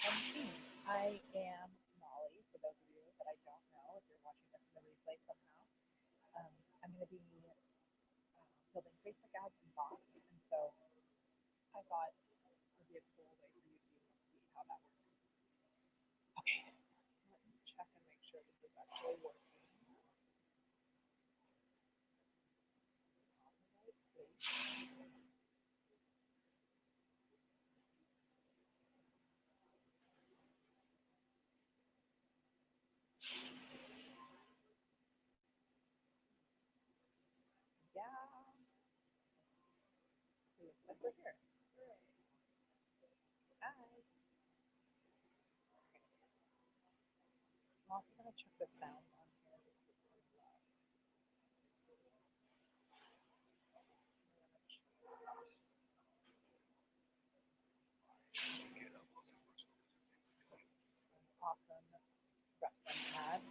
behind the scenes. I am Molly, for those of you that I don't know, if you're watching this in the replay somehow. I'm going to be building Facebook ads and bots, and so I thought it would be a cool way for you to be able to see how that works. Okay, let me check and make sure this is actually working. On the right place. Yeah, it looks like we're here. Hooray. Hi. I'm also going to check the sound on here because it's pretty loud. Awesome wrestling ad.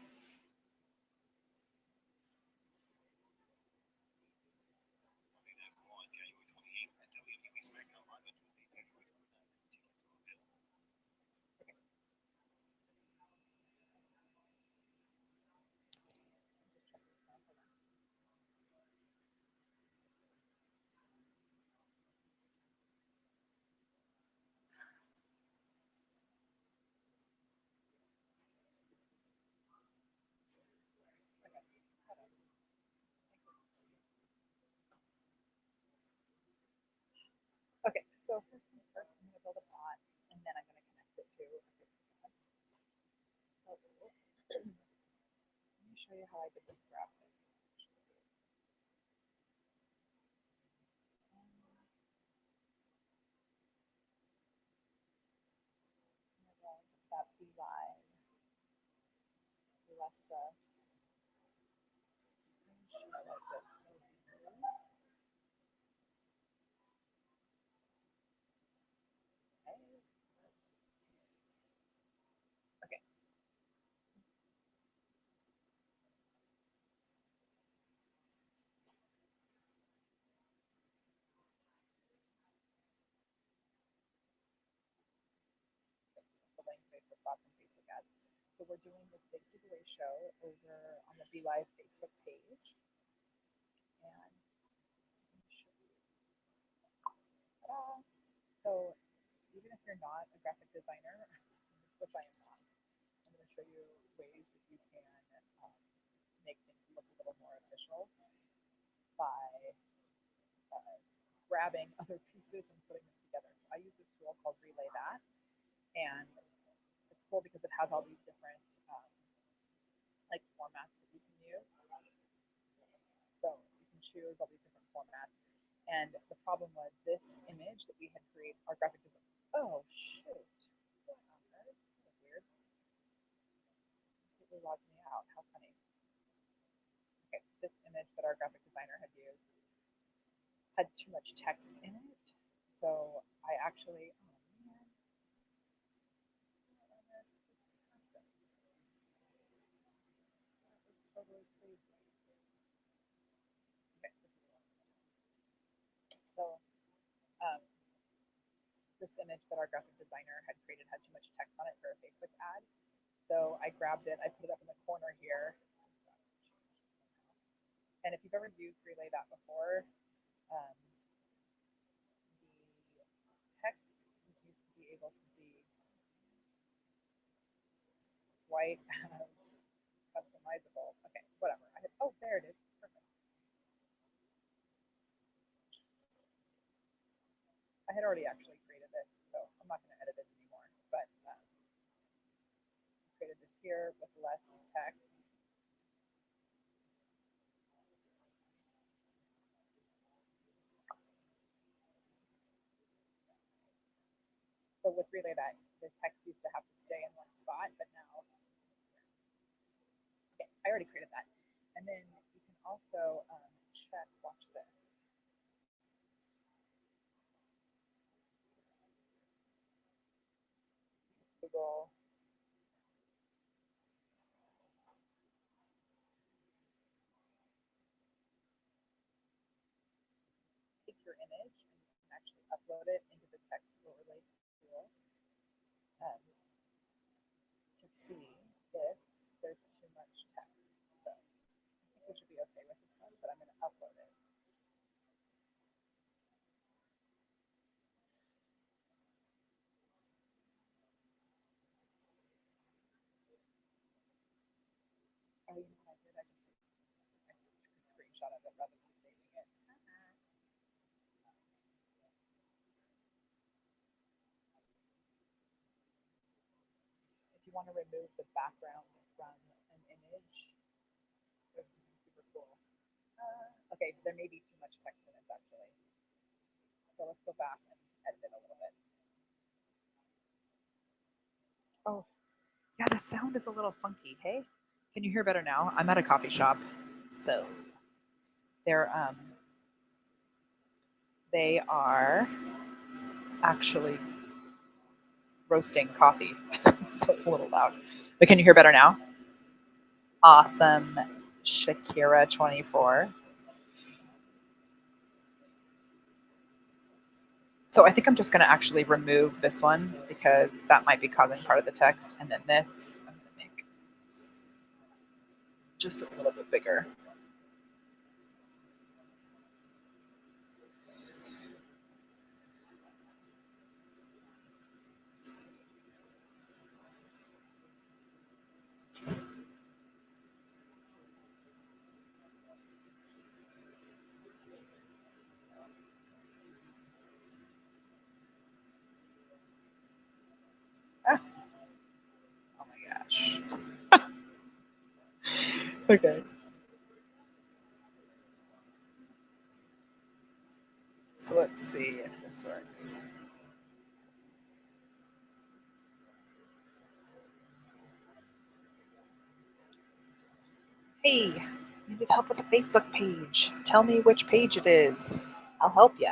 Okay, so first things first, I'm going to build a bot, and then I'm going to connect it to a Facebook ad. So let me show you how I did this graphic. That BeLive lets us screenshot like this so easily. Okay. The link Facebook bots and Facebook ads. So we're doing this big giveaway show over on the BeLive Facebook page. And let me show you. Ta-da! So even if you're not a graphic designer, which I am not, I'm going to show you ways that you can um, make things look a little more official by uh, grabbing other pieces and putting them together. So I use this tool called Relay That, and it's cool because it has all these different like formats that you can use. So you can choose all these different formats. And the problem was this image that we had created, our graphic design. Oh shoot! What on earth? That was weird. Completely logged me out. How funny. Okay, this image that our graphic designer had used had too much text in it, so I actually. Oh man. That was totally crazy. Okay, this is so. Um, this image that our graphic designer had created had too much text on it for a Facebook ad. So I grabbed it, I put it up in the corner here. And if you've ever used Relay That before, the text used to be able to be quite as customizable. Okay, whatever. Oh, there it is. Perfect. I had already actually created this, so I'm not going to edit it anymore. But created this here with less text. So with Relay That, the text used to have to stay in one spot, but now, okay, I already created that. And then you can also check, watch this. Google take your image and you can actually upload it into the text overlay tool. upload it. Oh, you know what I did? I just screenshot of it rather than saving it. If you want to remove the background from an image, there's something super cool. Okay, so there may be too much text in this actually. So let's go back and edit it a little bit. Oh, yeah, the sound is a little funky. Hey, can you hear better now? I'm at a coffee shop, so they're they are actually roasting coffee, so it's a little loud. But can you hear better now? Awesome, Shakira 24. So I think I'm just going to actually remove this one because that might be causing part of the text, and then this I'm going to make just a little bit bigger. Ah, oh my gosh. Okay. So let's see if this works. Hey, needed help with a Facebook page. Tell me which page it is. I'll help you.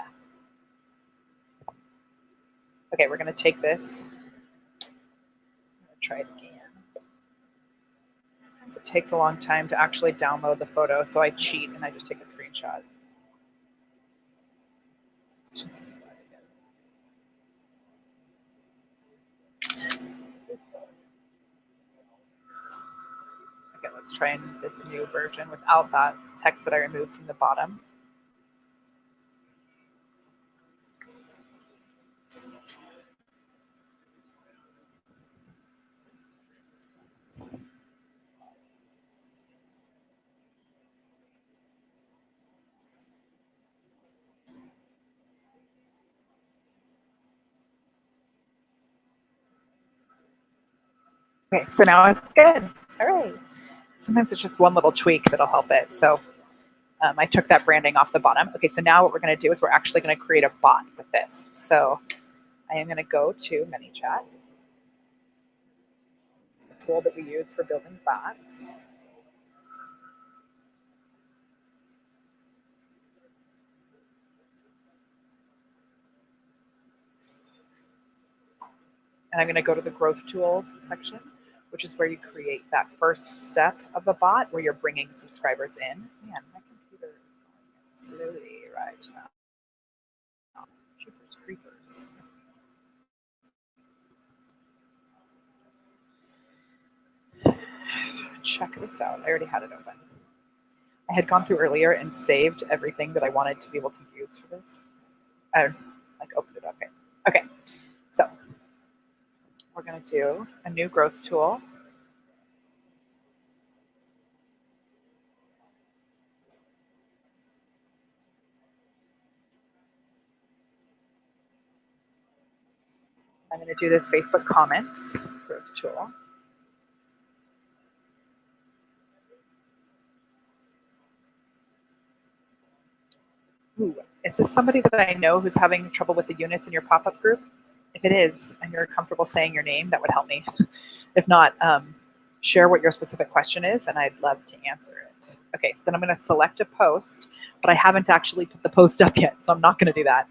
Okay, we're going to take this. I'm going to try it again. Sometimes it takes a long time to actually download the photo, so I cheat and I just take a screenshot. Let's just do that again. Okay, let's try this new version without that text that I removed from the bottom. Okay, so now it's good. All right. Sometimes it's just one little tweak that'll help it. So I took that branding off the bottom. Okay, so now what we're going to do is we're actually going to create a bot with this. So I am going to go to ManyChat, the tool that we use for building bots. And I'm going to go to the growth tools section, which is where you create that first step of the bot where you're bringing subscribers in. Man, my computer is going slowly right now. Jeepers creepers. Check this out. I already had it open. I had gone through earlier and saved everything that I wanted to be able to use for this. I like opened it up. Okay. Okay. So we're going to do a new growth tool. I'm going to do this Facebook comments growth tool. Ooh, is this somebody that I know who's having trouble with the units in your pop-up group? If it is, and you're comfortable saying your name, that would help me. If not, share what your specific question is, and I'd love to answer it. Okay, so then I'm going to select a post, but I haven't actually put the post up yet, so I'm not going to do that.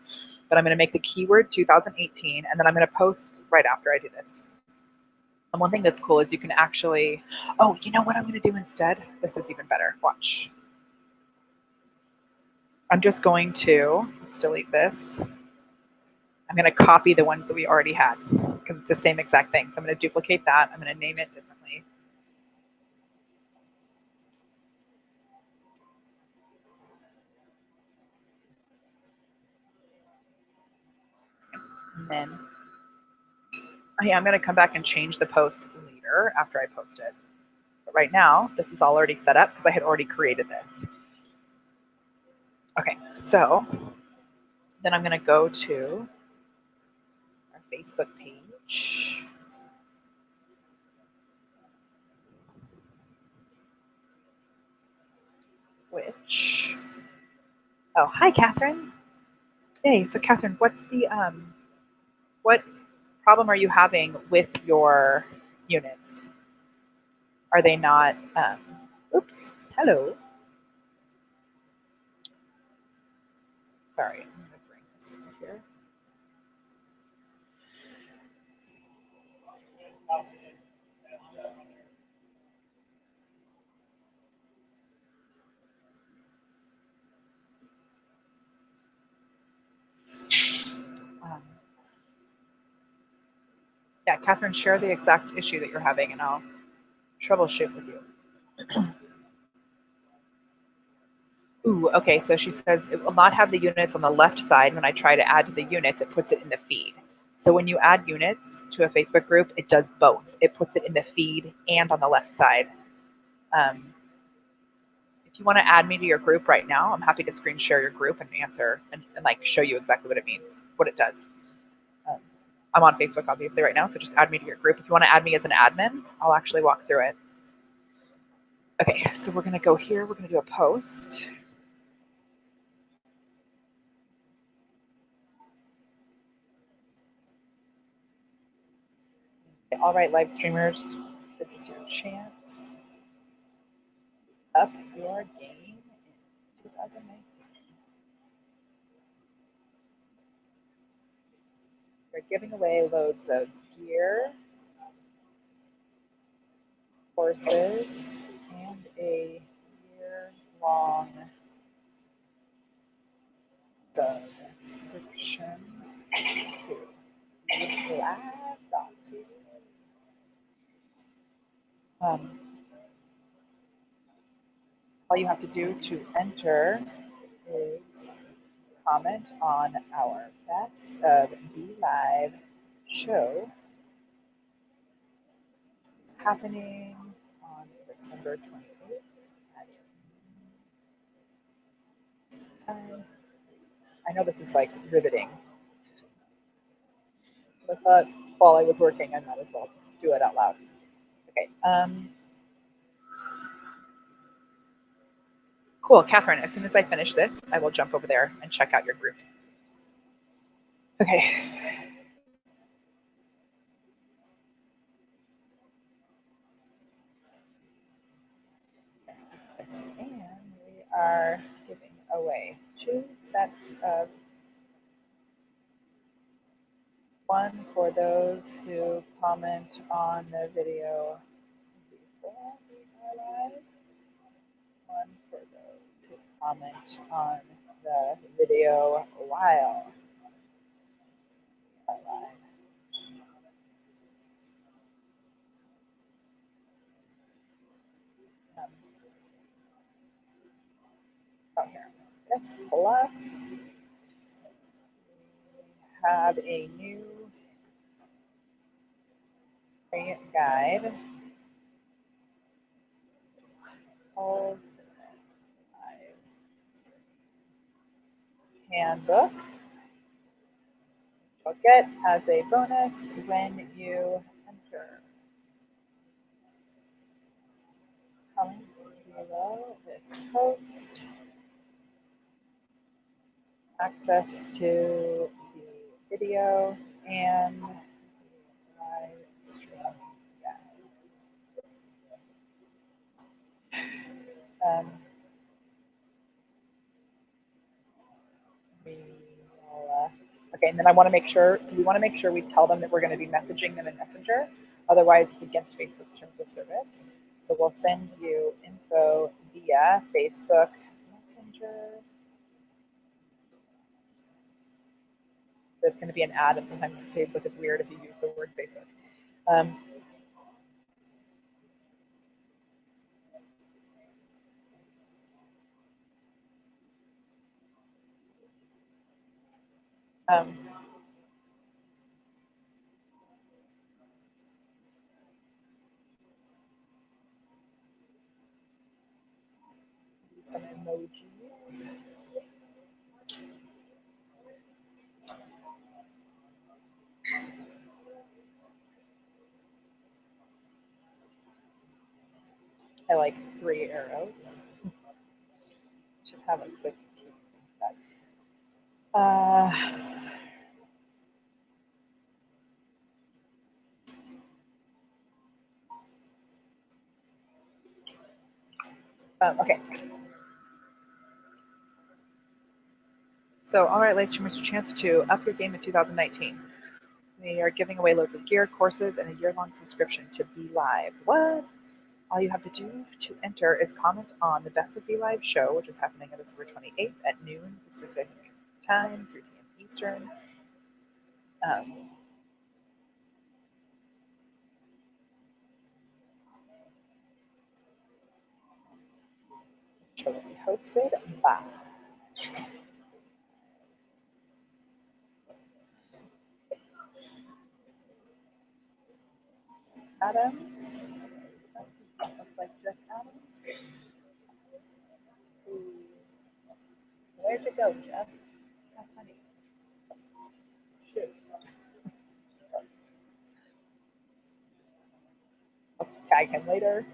But I'm going to make the keyword 2018, and then I'm going to post right after I do this. And one thing that's cool is you can actually, oh, you know what I'm going to do instead? This is even better. Watch. I'm just going to, let's delete this. I'm going to copy the ones that we already had because it's the same exact thing. So I'm going to duplicate that. I'm going to name it differently. And then I'm going to come back and change the post later after I post it. But right now, this is all already set up because I had already created this. Okay, so then I'm going to go to our Facebook page. Oh, hi, Catherine. Hey, so Catherine, what problem are you having with your units? Are they not, oops, hello. Sorry, I'm going to bring this over here. Yeah, Catherine, share the exact issue that you're having and I'll troubleshoot with you. Ooh, okay, so she says it will not have the units on the left side. When I try to add to the units, it puts it in the feed. So when you add units to a Facebook group, it does both. It puts it in the feed and on the left side. If you want to add me to your group right now, I'm happy to screen share your group and answer and like show you exactly what it means, what it does. I'm on Facebook obviously right now, so just add me to your group. If you want to add me as an admin, I'll actually walk through it. Okay, so we're going to go here. We're going to do a post. All right, live streamers, this is your chance. Up your game in 2019. We're giving away loads of gear, courses, and a year-long subscription to BeLive.tv. All you have to do to enter is comment on our Best of BeLive show happening on December 28th. I know this is like riveting. I thought while I was working, I might as well just do it out loud. Okay. Cool, Catherine. As soon as I finish this, I will jump over there and check out your group. Okay. And we are giving away 2 sets of one for those who comment on the video before we are live, one for those who comment on the video while we are live. Oh, here. Yes, plus we have a new guide called Handbook. You'll get as a bonus when you enter. Comment below this post. Access to the video and live stream guide. Okay, and then I want to make sure, so we want to make sure we tell them that we're going to be messaging them in Messenger. Otherwise, it's against Facebook's terms of service. So we'll send you info via Facebook Messenger. So it's going to be an ad, and sometimes Facebook is weird if you use the word Facebook. some emojis. I like 3 arrows. Should have a quick peek at that. Okay. So, all right, live streamers, a chance to up your game in 2019. We are giving away loads of gear, courses, and a year-long subscription to BeLive. What? All you have to do to enter is comment on the Best of BeLive show, which is happening on December 28th at noon Pacific time, 3 p.m. Eastern. Show will be hosted by Adams. Looks like Jeff Adams. Where'd you go, Jeff? How funny. Shoot. I'll tag him later.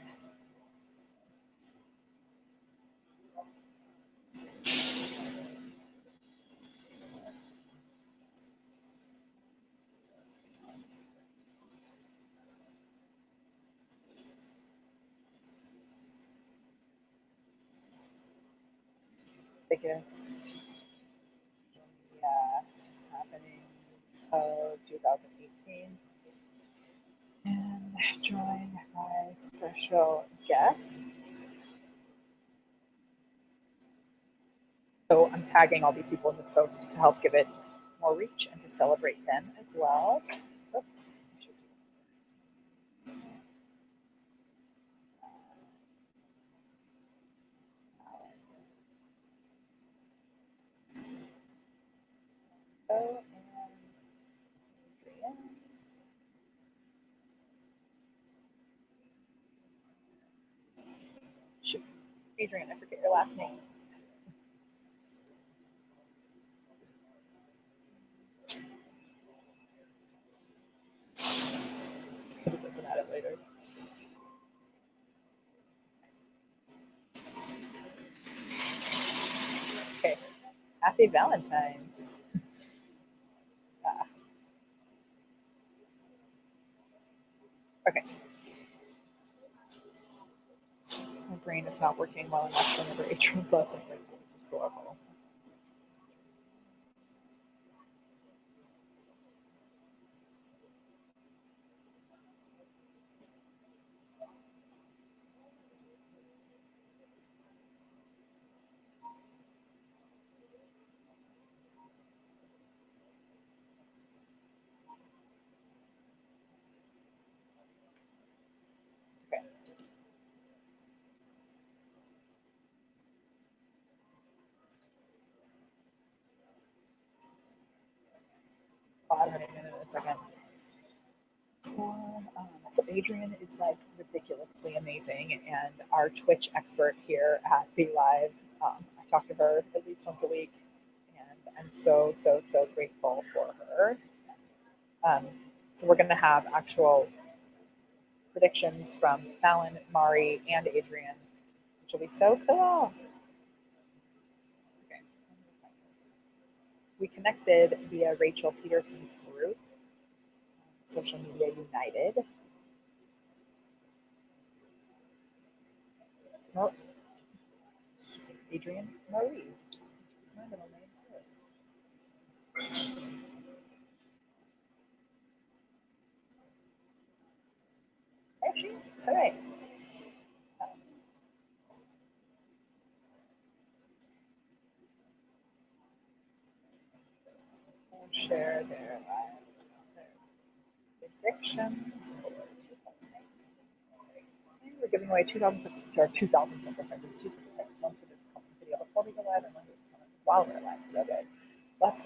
Biggest happenings of 2018. And joined by special guests. So I'm tagging all these people in this post to help give it more reach and to celebrate them as well. Oops. Oh, and Adrian. Shoot, Adrian, I forget your last name. Listen at it later. Okay, happy Valentine's. Okay. My brain is not working well enough to remember Adrian's last name. It's historical. Okay. I'll add her name in a second. So Adrian is like ridiculously amazing, and our Twitch expert here at BeLive. I talk to her at least once a week, and I'm so grateful for her. So we're going to have actual predictions from Fallon, Mari, and Adrian, which will be so cool. Okay. We connected via Rachel Peterson's group, Social Media United. Well, Adrian Marie. My middle name. Actually, it's all right. Share their predictions. We're giving away 2,000 cents, or 2,000 cents of prices, 2 cents of prices, one for this video before we go live and one while we're live. So good. Plus,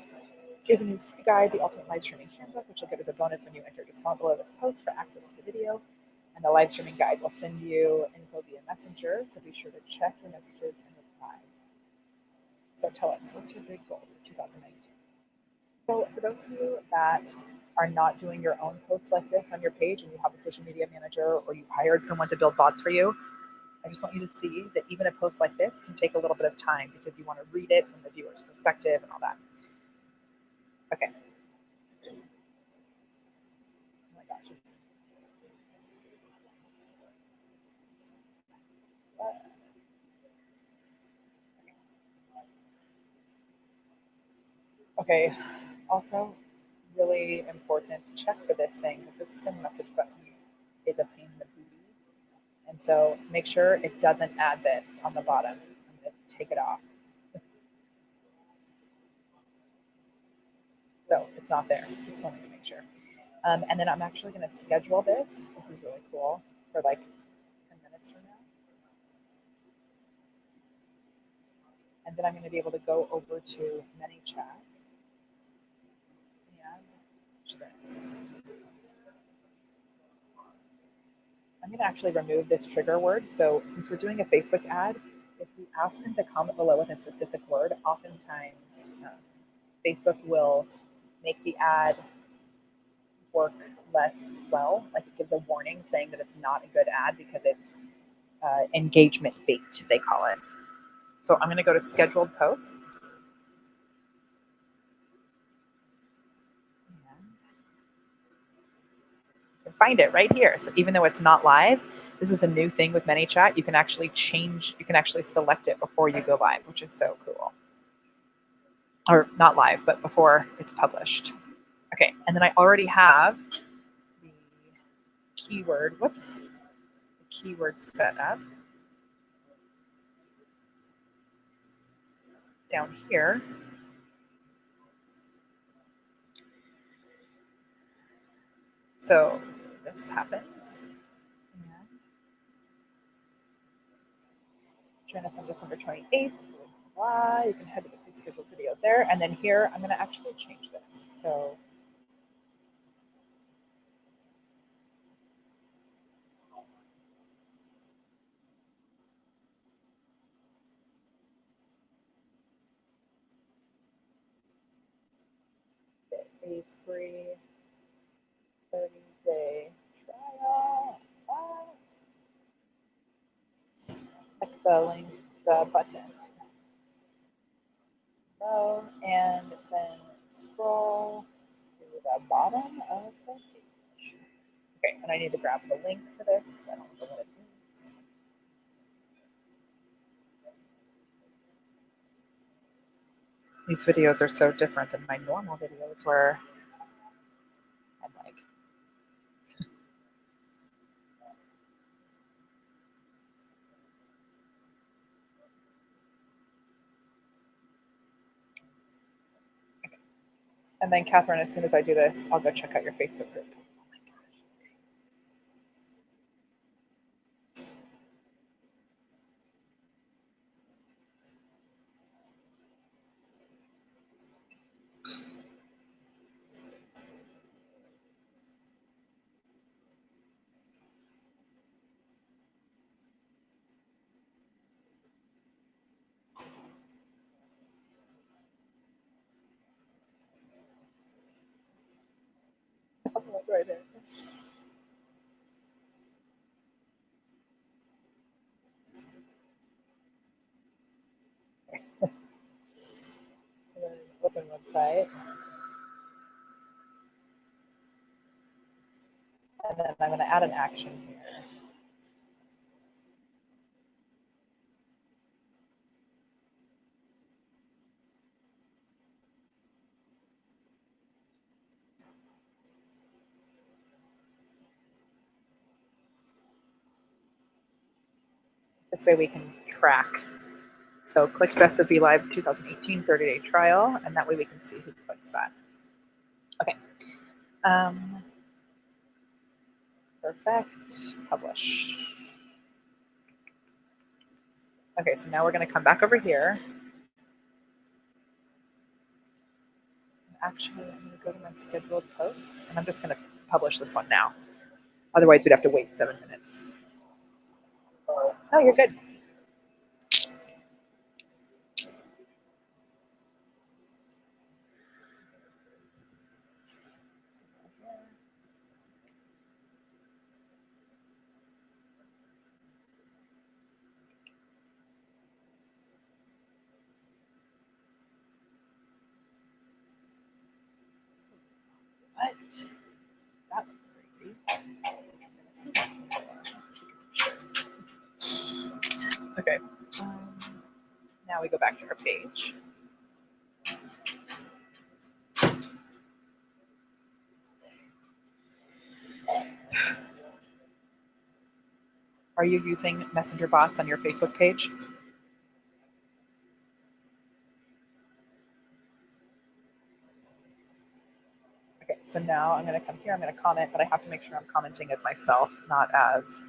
giving you free guide, the ultimate live streaming handbook, which will give as a bonus when you enter. Just comment below this post for access to the video. And the live streaming guide will send you info via messenger, so be sure to check your messages and So tell us, what's your big goal for 2019? So for those of you that are not doing your own posts like this on your page and you have a social media manager or you've hired someone to build bots for you, I just want you to see that even a post like this can take a little bit of time because you want to read it from the viewer's perspective and all that. Okay. Oh my gosh. Okay. Also, really important to check for this thing because this send message button is a pain in the booty. And so make sure it doesn't add this on the bottom. I'm going to take it off. So it's not there. Just wanted to make sure. And then I'm actually going to schedule this. This is really cool for like 10 minutes from now. And then I'm going to be able to go over to ManyChat and this. I'm going to actually remove this trigger word. So since we're doing a Facebook ad, if you ask them to comment below with a specific word, oftentimes Facebook will make the ad work less well. Like it gives a warning saying that it's not a good ad because it's engagement bait, they call it. So I'm going to go to scheduled posts. You can find it right here. So even though it's not live, this is a new thing with ManyChat. You can actually select it before you go live, which is so cool. Or not live, but before it's published. Okay, and then I already have the keyword, the keyword set up down here. So this happens. Join us on December 28th. Blah. You can head to the pre-scheduled video there. And then here, I'm going to actually change this. So a free 30-day trial. Click the link, the button below, and then scroll to the bottom of the page. Okay, and I need to grab the link for this because I don't know what it means. These videos are so different than my normal videos where I'm like, and then Catherine, as soon as I do this, I'll go check out your Facebook group. Right there. Open website. And then I'm going to add an action here. This way we can track. So click Best of BeLive 2018 30-day trial, and that way we can see who clicks that. Okay. Perfect. Publish. Okay, so now we're going to come back over here. Actually, I'm going to go to my scheduled posts, and I'm just going to publish this one now. Otherwise, we'd have to wait 7 minutes. Oh, you're good. Okay. Now we go back to our page. Are you using messenger bots on your Facebook page? Okay, so now I'm going to come here, I'm going to comment, but I have to make sure I'm commenting as myself, not as.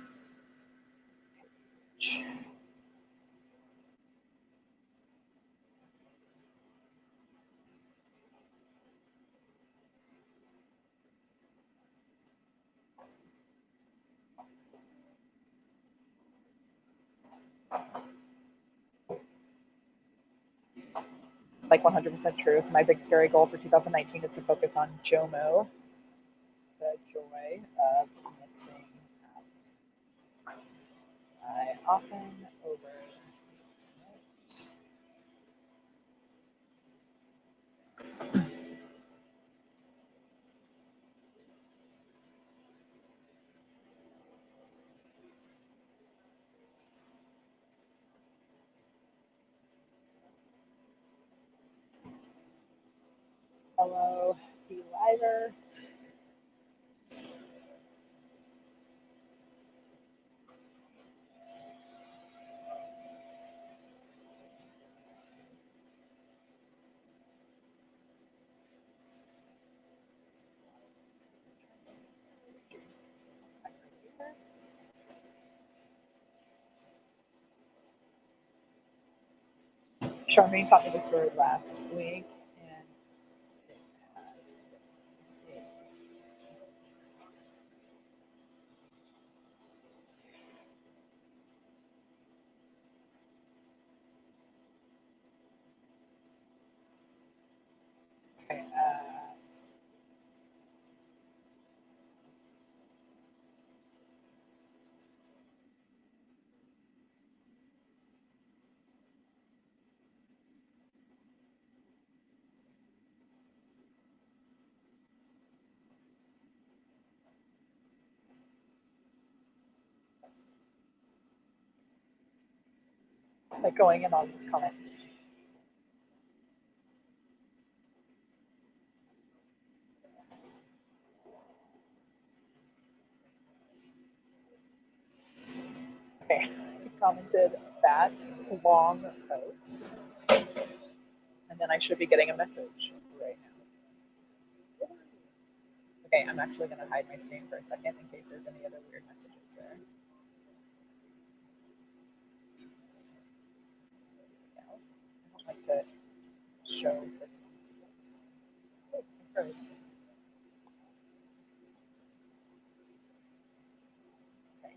It's like 100% true. So my big scary goal for 2019 is to focus on JOMO, the joy of missing out. I often over. Hello, BeLiver. Charmaine taught me this word last week, and it okay, like going in on this comment. Okay, he commented that long post, and then I should be getting a message right now. Okay, I'm actually going to hide my screen for a second in case there's any other weird messages there. No, I don't like to show personal messages. Oh, it froze. Okay.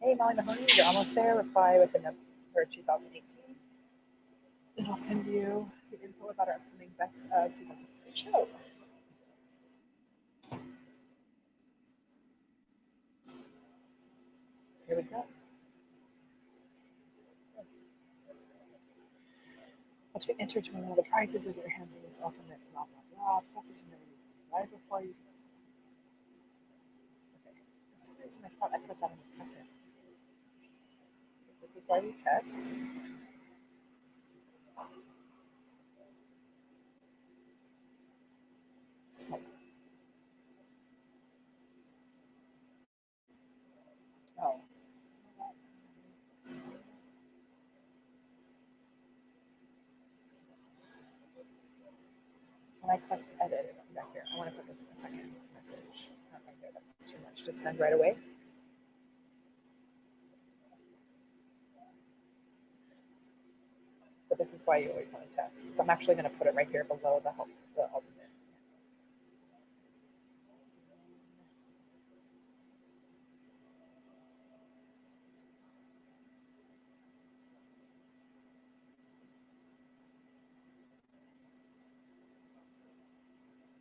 Hey, Mahoney, you're almost there. Reply with the number for 2018. And I'll send you the info about our upcoming Best of 2020 show. Here we go. Once we enter to one of the prizes is your hands in this ultimate blah blah blah. Plus, if you never used BeLive before, you can. Okay. For some reason, I thought I put that in a second. This is why we test. Oh. When I click edit, back here, I want to put this in a second message. Not right there, that's too much to send right away. But this is why you always want to test. So I'm actually going to put it right here below the ultimate.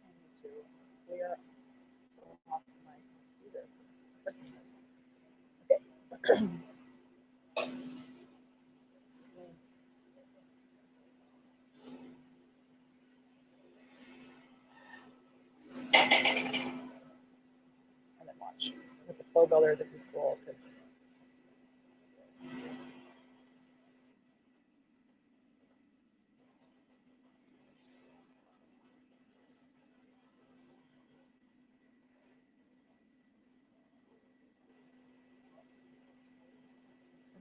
I need to clear off my computer. Okay. And then watch. With the flow builder, this is cool because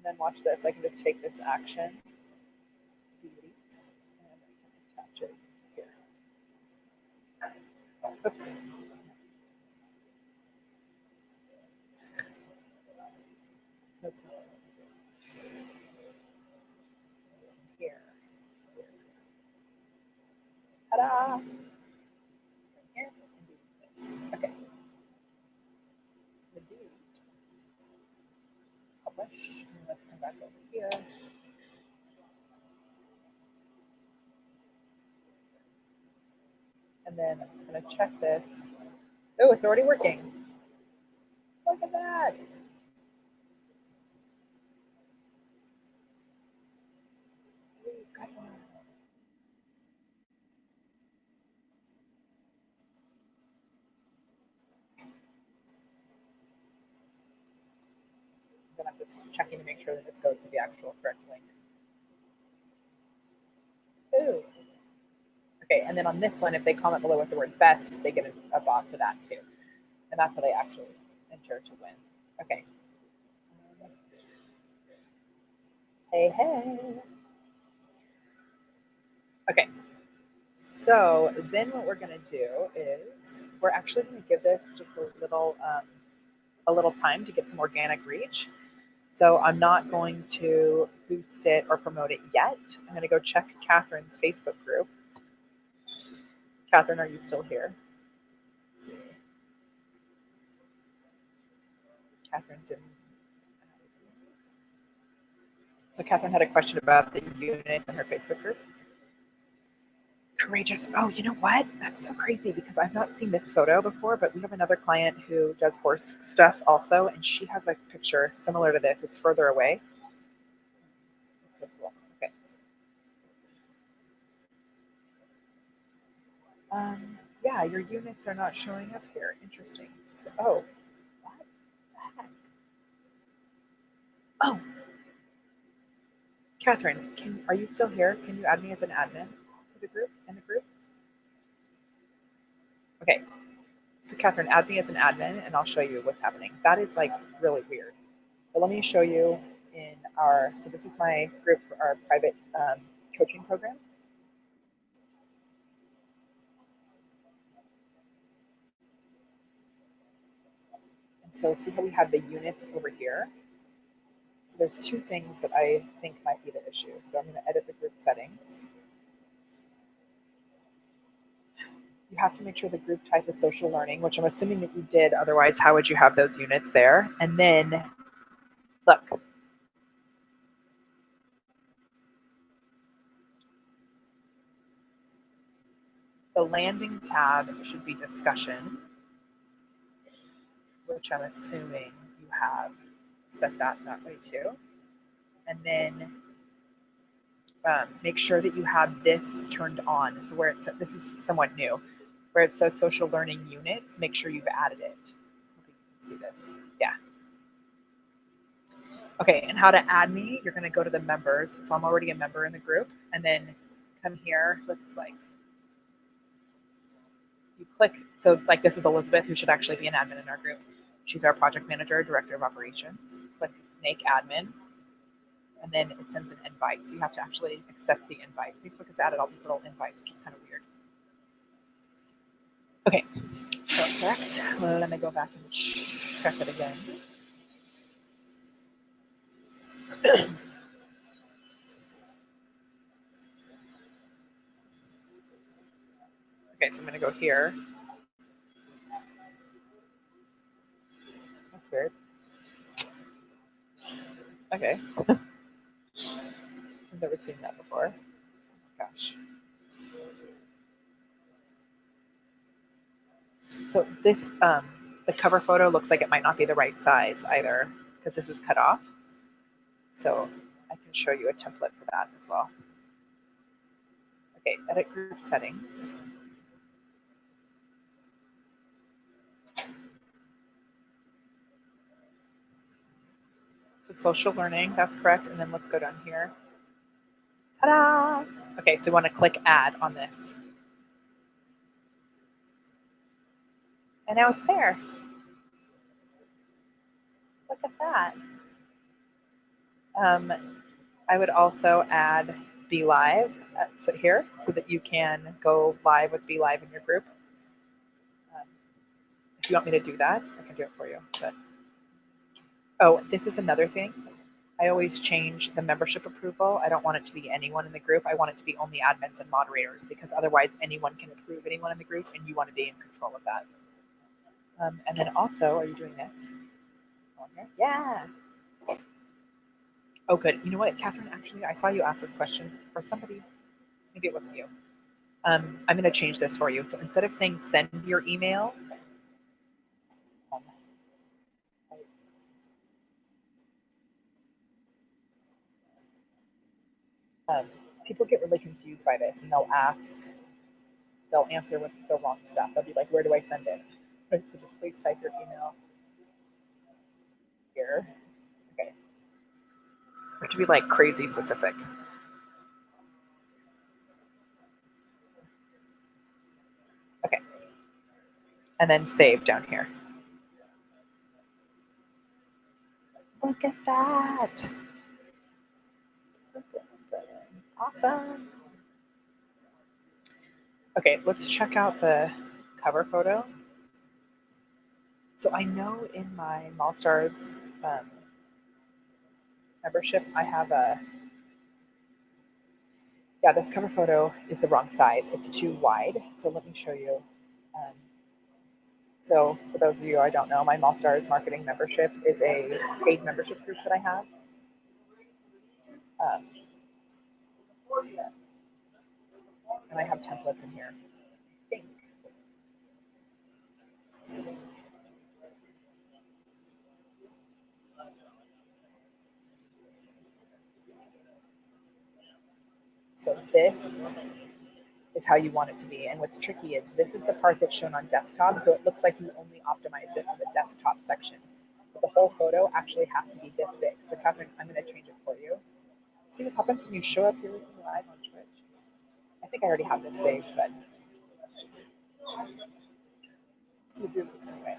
then watch this. I can just take this action, delete, and I can attach it here. Oops. That's not here. Ta-da! Here, and do this. Okay. Delete, publish, and let's come back over here. And then I'm just going to check this. Oh, it's already working. Look at that. Then I'm just checking to make sure that this goes to the actual correct link. Ooh. Okay, and then on this one, if they comment below with the word best, they get a bot for that too. And that's how they actually enter to win. Okay. Hey, hey. Okay. So then what we're going to do is we're actually going to give this just a little time to get some organic reach. So I'm not going to boost it or promote it yet. I'm going to go check Catherine's Facebook group. Catherine, are you still here? Let's see. Catherine didn't. So Catherine had a question about the units in her Facebook group. Courageous. Oh, you know what? That's so crazy because I've not seen this photo before, but we have another client who does horse stuff also, and she has a picture similar to this. It's further away. So cool. Okay. Yeah, your units are not showing up here. Interesting. So, oh, what the heck? Oh, Catherine, are you still here? Can you add me as an admin to the group, in the group? Okay. So Catherine, add me as an admin and I'll show you what's happening. That is like really weird. But let me show you in our, so this is my group for our private coaching program. And so see how we have the units over here? So there's two things that I think might be the issue. So I'm going to edit the group settings. You have to make sure the group type is social learning, which I'm assuming that you did. Otherwise, how would you have those units there? And then, look. The landing tab should be discussion, which I'm assuming you have set that way too. And then make sure that you have this turned on. So where it's, this is somewhat new, where it says social learning units, make sure you've added it. Hope you can see this. Yeah. Okay, and how to add me, you're gonna go to the members. So I'm already a member in the group, and then come here, looks like you click, so like this is Elizabeth, who should actually be an admin in our group. She's our project manager, director of operations. Click make admin, and then it sends an invite. So you have to actually accept the invite. Facebook has added all these little invites, which is kind of weird. Okay, perfect. Well, let me go back and check it again. Okay, so I'm gonna go here. That's weird. Okay. I've never seen that before. Oh, gosh. So this, the cover photo looks like it might not be the right size either because this is cut off. So I can show you a template for that as well. Okay, edit group settings. So social learning, that's correct. And then let's go down here. Ta-da! Okay, so we want to click add on this. And now it's there. Look at that. I would also add BeLive here so that you can go live with BeLive in your group. Um, if you want me to do that, I can do it for you. But oh, this is another thing. I always change the membership approval. I don't want it to be anyone in the group. I want it to be only admins and moderators because otherwise anyone can approve anyone in the group and you want to be in control of that. And then also, are you doing this? Yeah. Oh, good. You know what, Catherine, actually, I saw you ask this question for somebody. Maybe it wasn't you. I'm going to change this for you. So instead of saying send your email, um, um, people get really confused by this and they'll answer with the wrong stuff. They'll be like, where do I send it? Right, so just please type your email here. Okay. We have to be like crazy specific. Okay. And then save down here. Look at that. Awesome. Okay, let's check out the cover photo. So I know in my Mallstars membership, I have yeah, this cover photo is the wrong size. It's too wide. So let me show you. Um, so for those of you I don't know, my Mallstars marketing membership is a paid membership group that I have. Um, and I have templates in here. I think. So this is how you want it to be. And what's tricky is this is the part that's shown on desktop. So it looks like you only optimize it for the desktop section. But the whole photo actually has to be this big. So Catherine, I'm going to change it for you. See what happens when you show up here with me live on Twitch. I think I already have this saved, but we'll do this anyway.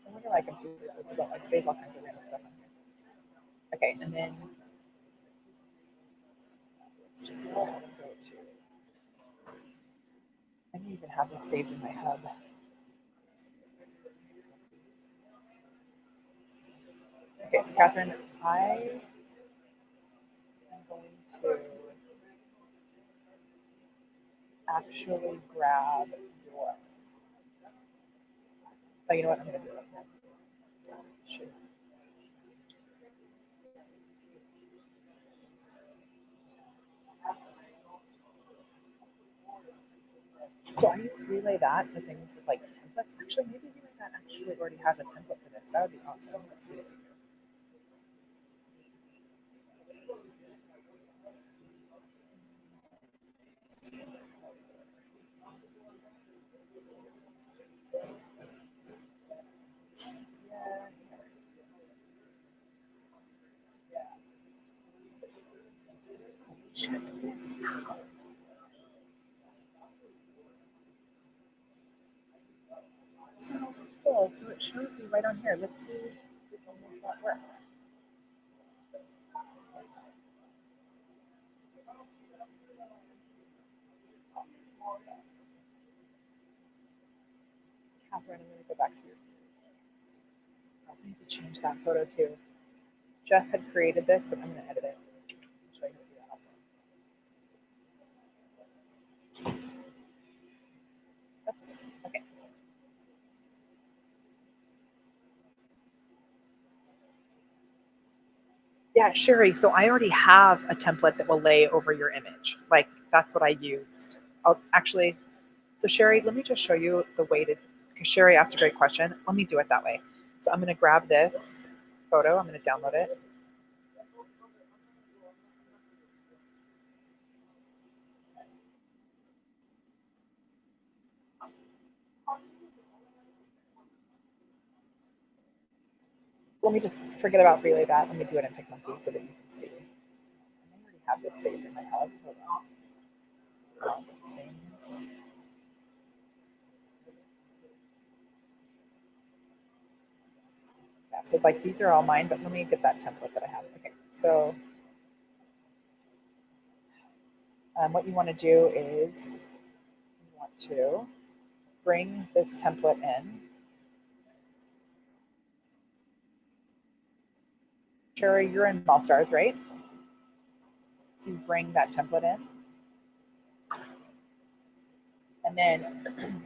I wonder why I can do this stuff. I save all kinds of random stuff on here. Okay, and then let's just go ahead and go to. I may even have this saved in my hub. Okay, so Catherine, I am going to actually grab your. Oh, you know what? I'm going to do it. Shoot. So I use Relay that for things with like templates. Actually, maybe Relay that actually already has a template for this. That would be awesome. Let's see what we do. Check this out. So cool. So it shows you right on here. Let's see if we can make that work. Catherine, I'm going to go back to your. I need to change that photo too. Jess had created this, but I'm going to edit it. Show you how to do that also. Oops. Okay. Yeah, Sherry. So I already have a template that will lay over your image. Like that's what I used. I'll actually. So Sherry, let me just show you the way to. Because Sherry asked a great question. Let me do it that way. So I'm going to grab this photo. I'm going to download it. Let me just forget about relay that. Let me do it in PicMonkey so that you can see. I already have this saved in my hub. Hold on. All these things. Yeah, so like these are all mine, but let me get that template that I have. Okay, so What you want to do is you want to bring this template in. Sherry, you're in All Stars, right? So you bring that template in. And then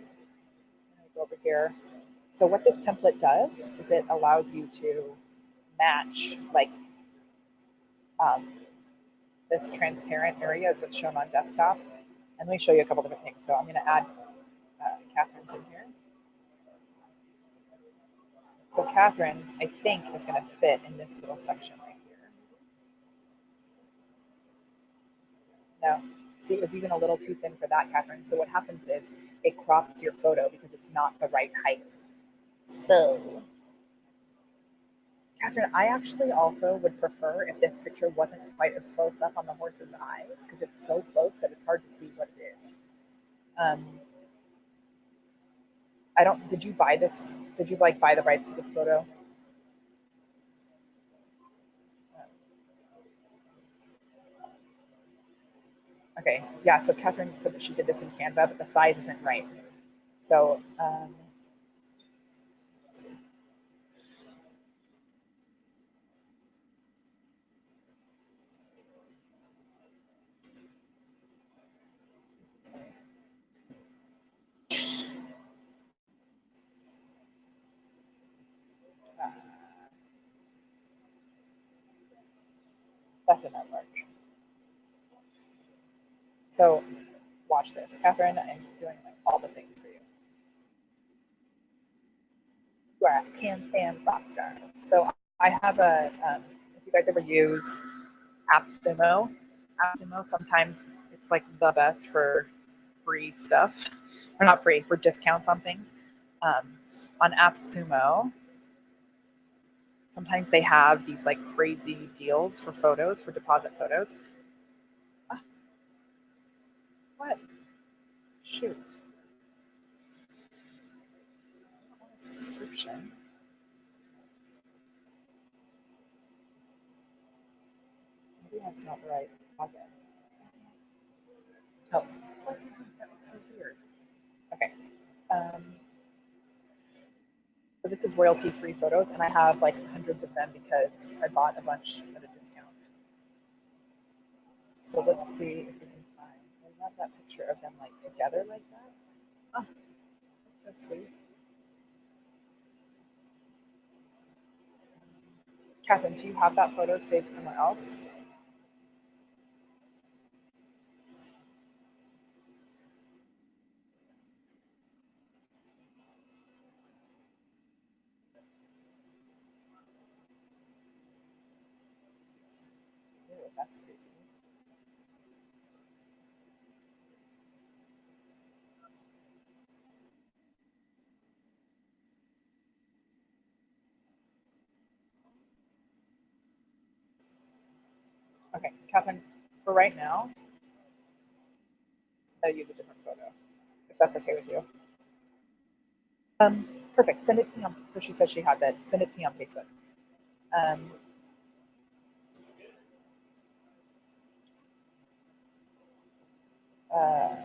go over here. So what this template does is it allows you to match like this transparent area is what's shown on desktop. And let me show you a couple different things. So I'm going to add Catherine's in here. So Catherine's, I think, is going to fit in this little section right here. No, see, it was even a little too thin for that, Catherine. So what happens is it crops your photo because it's not the right height. So, Catherine, I actually also would prefer if this picture wasn't quite as close up on the horse's eyes because it's so close that it's hard to see what it is. I don't. Did you buy this? Did you like buy the rights to this photo? Okay, yeah. So Catherine said that she did this in Canva, but the size isn't right. So. That's enough large. So watch this, Catherine. I'm doing like all the things for you. You are a can-fan rock star. So I have a. If you guys ever use AppSumo, sometimes it's like the best for free stuff, or not free, for discounts on things. On AppSumo, sometimes they have these like crazy deals for photos, for deposit photos. Ah, what? Shoot. I want a subscription. Maybe that's not the right login. Oh, that was so weird. Okay. So this is royalty-free photos, and I have like hundreds of them because I bought a bunch at a discount. So let's see if we can find. I love that picture of them like together like that. Oh, that's so sweet. Catherine, do you have that photo saved somewhere else? Ew, that's creepy. Okay, Catherine, for right now, I'll use a different photo, if that's okay with you. Perfect. Send it to me on. So she says she has it. Send it to me on Facebook. Um, uh,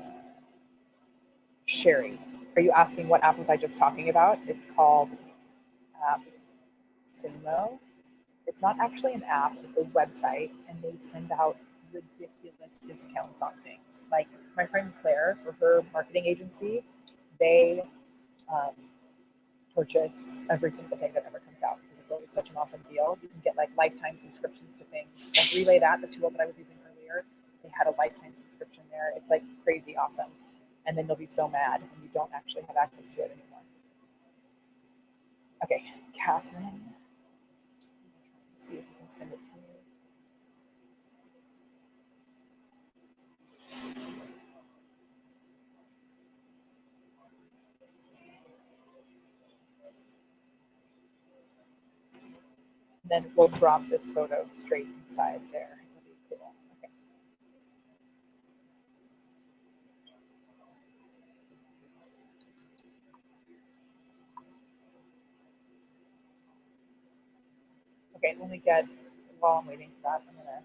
Sherry, are you asking what app was I just talking about? It's called AppSumo. It's not actually an app; it's a website, and they send out ridiculous discounts on things. Like my friend Claire, for her marketing agency, they um, purchase every single thing that ever comes out because it's always such an awesome deal. You can get like lifetime subscriptions to things. Like Relay That, the tool that I was using earlier, they had a lifetime subscription there. It's like crazy awesome. And then you'll be so mad when you don't actually have access to it anymore. Okay, Catherine, let's see if you can send it to me. And then we'll drop this photo straight inside there. That'll be cool. Okay. Okay, let me get, while I'm waiting for that, I'm gonna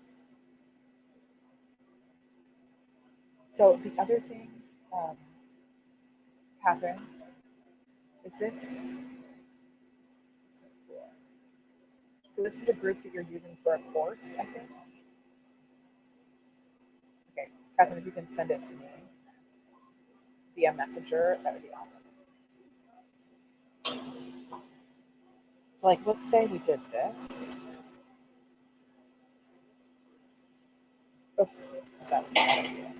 So the other thing, Catherine, is this? So this is a group that you're using for a course, I think. Okay, Catherine, if you can send it to me via Messenger, that would be awesome. So, like, let's say we did this. Oops, that was not a idea.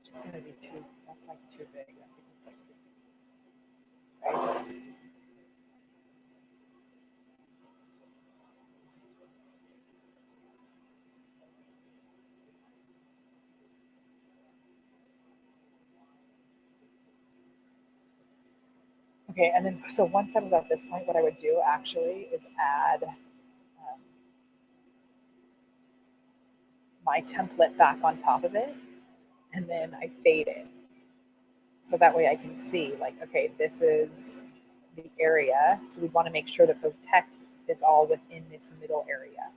It's just gonna be too. That's like too big. I think it's like right. Okay, and then so once I was at this point, what I would do actually is add my template back on top of it, and then I fade it. So that way I can see, like, okay, this is the area. So we want to make sure that the text is all within this middle area,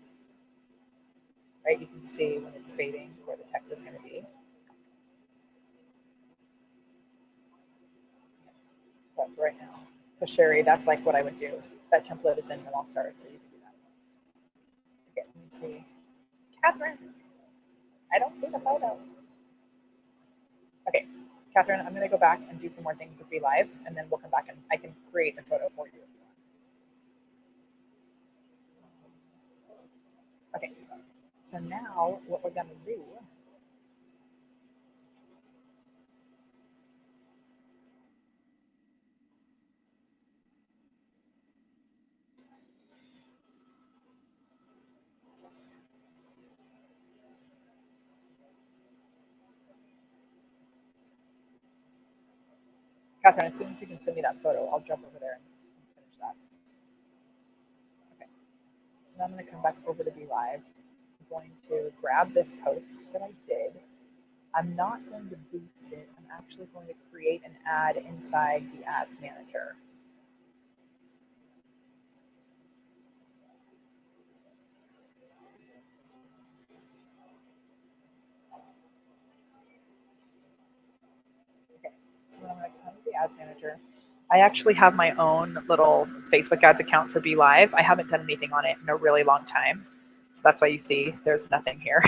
right? You can see when it's fading where the text is going to be. But right now, so Sherry, that's like what I would do. That template is in, and I'll start, so you can do that. Okay, let me see. Catherine, I don't see the photo. Okay, Catherine, I'm going to go back and do some more things with BeLive, and then we'll come back and I can create a photo for you. Okay, so now what we're going to do Catherine, as soon as you can send me that photo, I'll jump over there and finish that. Okay, so now I'm going to come back over to BeLive. I'm going to grab this post that I did. I'm not going to boost it. I'm actually going to create an ad inside the ads manager. Okay, so I'm going to come to the ads manager. I actually have my own little Facebook ads account for BeLive. I haven't done anything on it in a really long time. So that's why you see there's nothing here,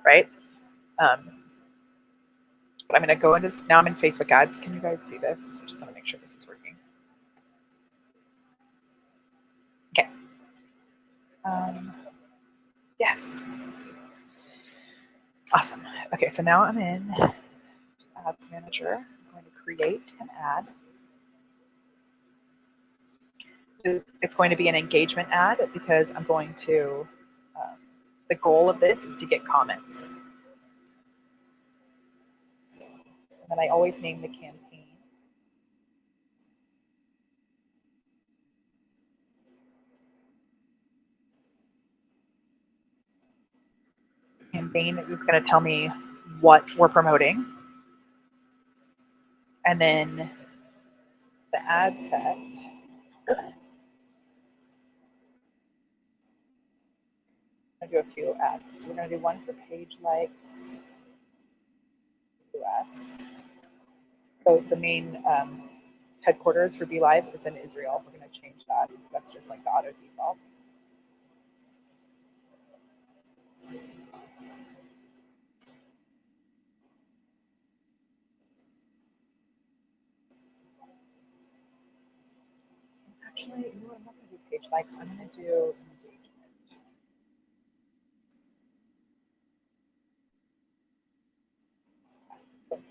right? But I'm going to go into, now I'm in Facebook ads. Can you guys see this? I just want to make sure this is working. Okay. Yes. Awesome. Okay, so now I'm in Ads Manager. I'm going to create an ad. It's going to be an engagement ad because I'm going to, the goal of this is to get comments. So, and then I always name the campaign. Campaign is going to tell me what we're promoting. And then the ad set. I'm going to do a few ads. So we're going to do one for page likes, US. So the main headquarters for BeLive is in Israel. We're going to change that. That's just like the auto default. Actually, you know what? I'm not going to do page likes. I'm going to do engagement. So I'm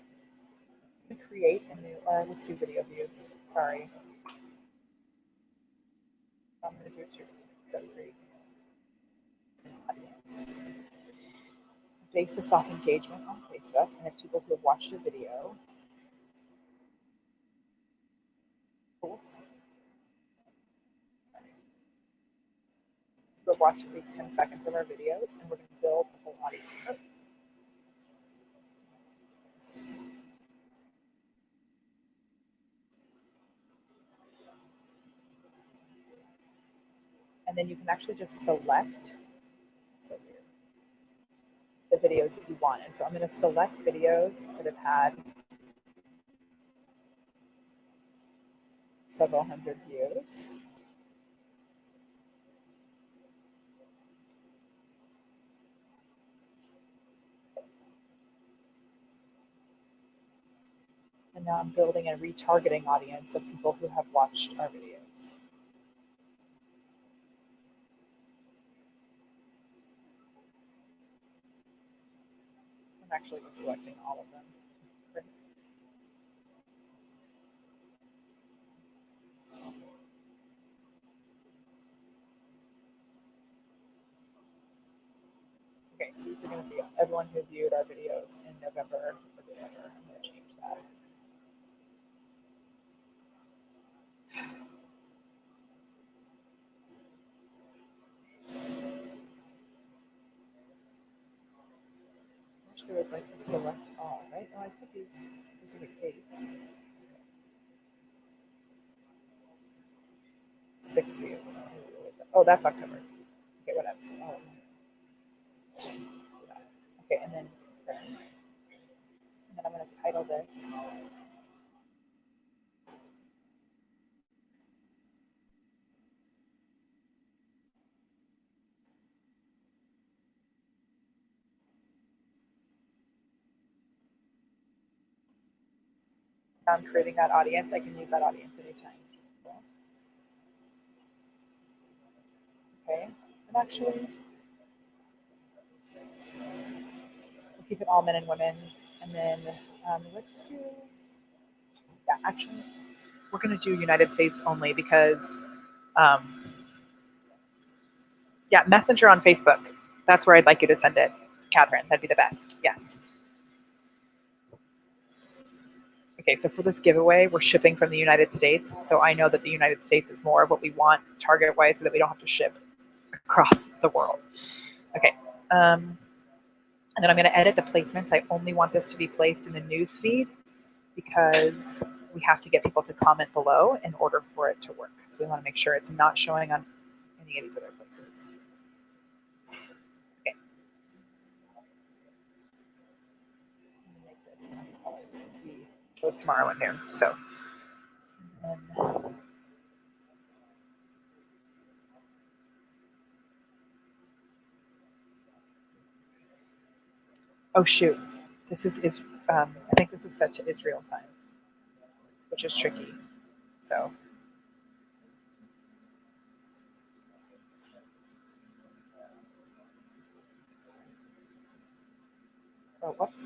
going to create a new, let's do video views. Sorry. I'm going to do two. So create an audience. Base this off engagement on Facebook, and if people who have watched a video. Oops. Go have watched at least 10 seconds of our videos, and we're going to build the whole audience. And then you can actually just select the videos that you want. And so I'm going to select videos that have had several hundred views. And now I'm building a retargeting audience of people who have watched our videos. I'm actually just selecting all of them. Okay, so these are going to be everyone who viewed our videos in November or December. I'm going to change that. I wish there was like a select all, right? Oh, I put these specific dates. 6 views. Oh, that's October. Okay, what else? Oh. Okay, and then I'm going to title this. I'm creating that audience. I can use that audience anytime. Okay, and actually, we'll keep it all men and women. And then let's do, yeah, actually, we're going to do United States only because, yeah, Messenger on Facebook. That's where I'd like you to send it, Catherine. That'd be the best. Yes. Okay, so for this giveaway, we're shipping from the United States. So I know that the United States is more of what we want target-wise so that we don't have to ship across the world. Okay. And then I'm going to edit the placements. I only want this to be placed in the news feed because we have to get people to comment below in order for it to work. So we want to make sure it's not showing on any of these other places. Okay. Make this goes tomorrow in here. So. Oh shoot, this is I think this is set to Israel time, which is tricky. So. Oh, whoops.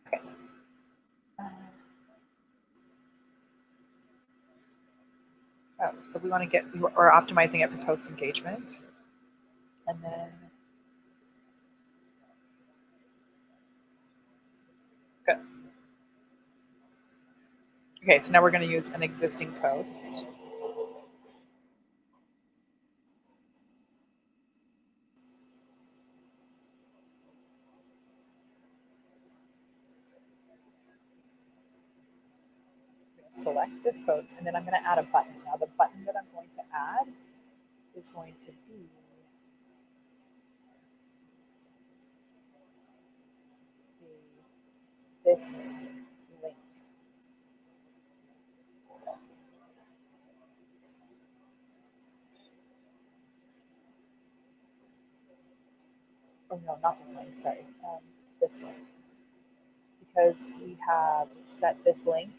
Okay. Oh, so we want to get, we're optimizing it for post engagement. And then, good. Okay, so now we're going to use an existing post. Select this post, and then I'm going to add a button. Now, the button that I'm going to add is going to be this link. Oh no, not this link, sorry. This link. Because we have set this link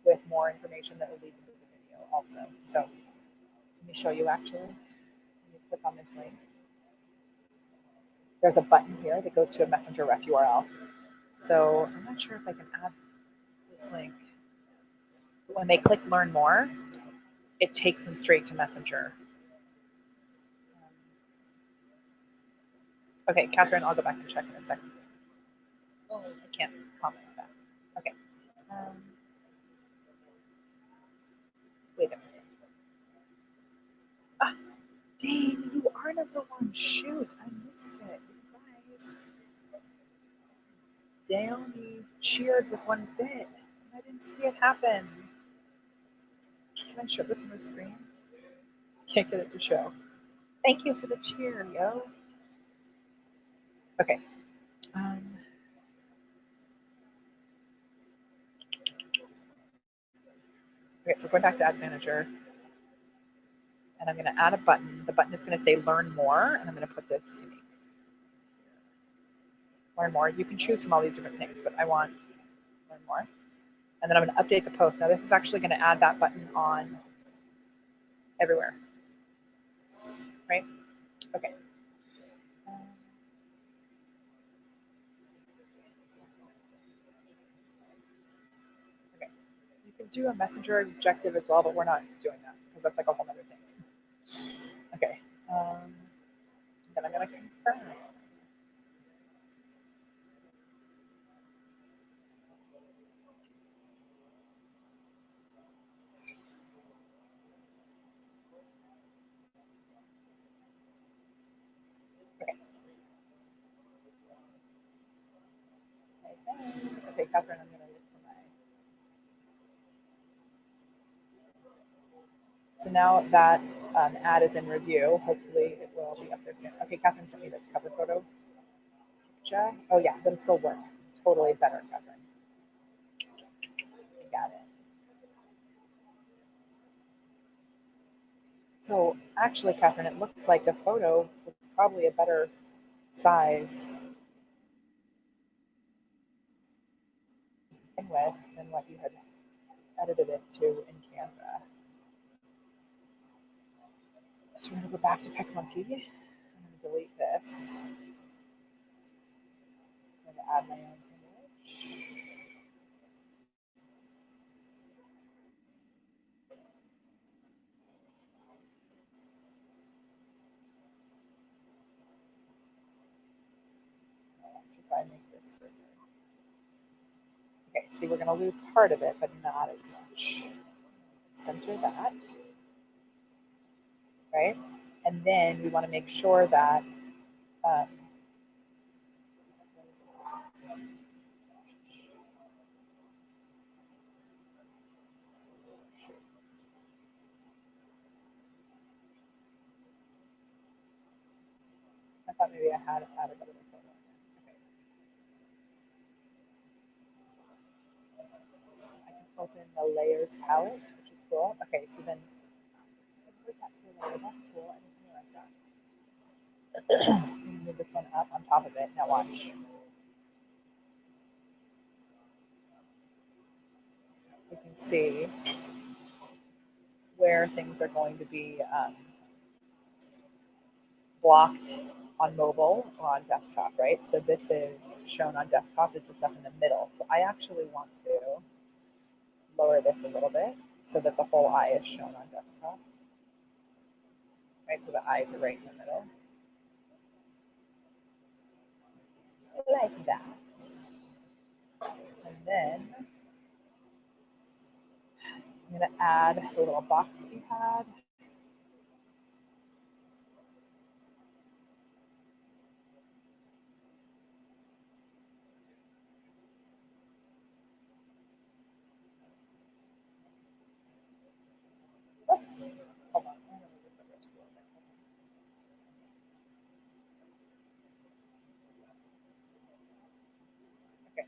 with more information that will lead into the video also. So let me show you actually. When you click on this link, there's a button here that goes to a Messenger ref URL. So I'm not sure if I can add this link. But when they click learn more, it takes them straight to Messenger. Okay, Catherine, I'll go back and check in a second. Oh, I can't comment on that. Okay. Dang, you are number one. Shoot, I missed it. You guys. Downey cheered with one bit. I didn't see it happen. Can I show this on the screen? Can't get it to show. Thank you for the cheer, yo. Okay. Okay, so going back to Ads Manager, and I'm going to add a button. The button is going to say Learn More, and I'm going to put this unique. Learn More. You can choose from all these different things, but I want Learn More. And then I'm going to update the post. Now this is actually going to add that button on everywhere. Right? Okay. Okay. You can do a messenger objective as well, but we're not doing that because that's like a whole other thing. Okay. Then I'm going to confirm. Okay, Catherine, I'm going to look for my. So now that ad is in review, hopefully it will be up there soon. Okay, Catherine sent me this cover photo. Oh yeah, that'll still work. Totally better, Catherine. I got it. So actually, Catherine, it looks like the photo was probably a better size in with than what you had edited it to in Canva. So we're going to go back to PicMonkey. I'm going to delete this. I'm going to add my own image. If I make this bigger. Okay, see, we're going to lose part of it, but not as much. Center that, right? And then we want to make sure that I thought maybe I had a better photo. Okay. I can open the layers palette, which is cool. Okay, so then that's cool. I didn't realize that. Move this one up on top of it. Now watch. We can see where things are going to be blocked on mobile or on desktop, right? So this is shown on desktop. It's the stuff in the middle. So I actually want to lower this a little bit so that the whole eye is shown on desktop. Right, so the eyes are right in the middle. Like that. And then I'm going to add the little box we had. Oops. Hold on. Okay.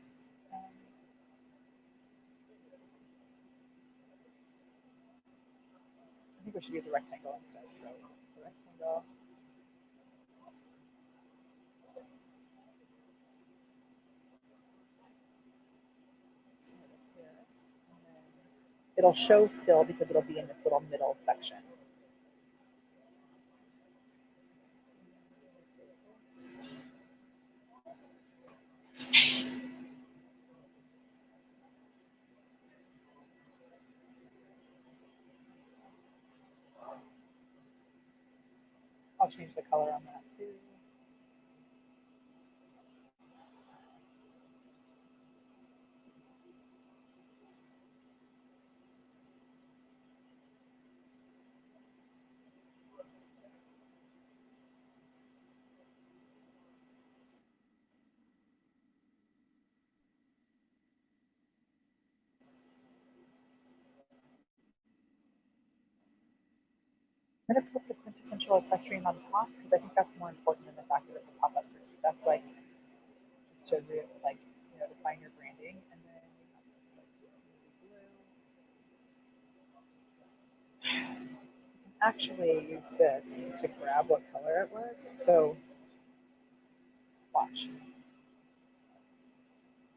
I think we should use a rectangle instead. So the rectangle. It'll show still because it'll be in this little middle section. I'll change the color on that too. I'm going to put the quintessential equestrian on top because I think that's more important than the fact that it's a pop-up group. That's like just to define your branding. And then we have this like navy blue. You can actually use this to grab what color it was. So watch.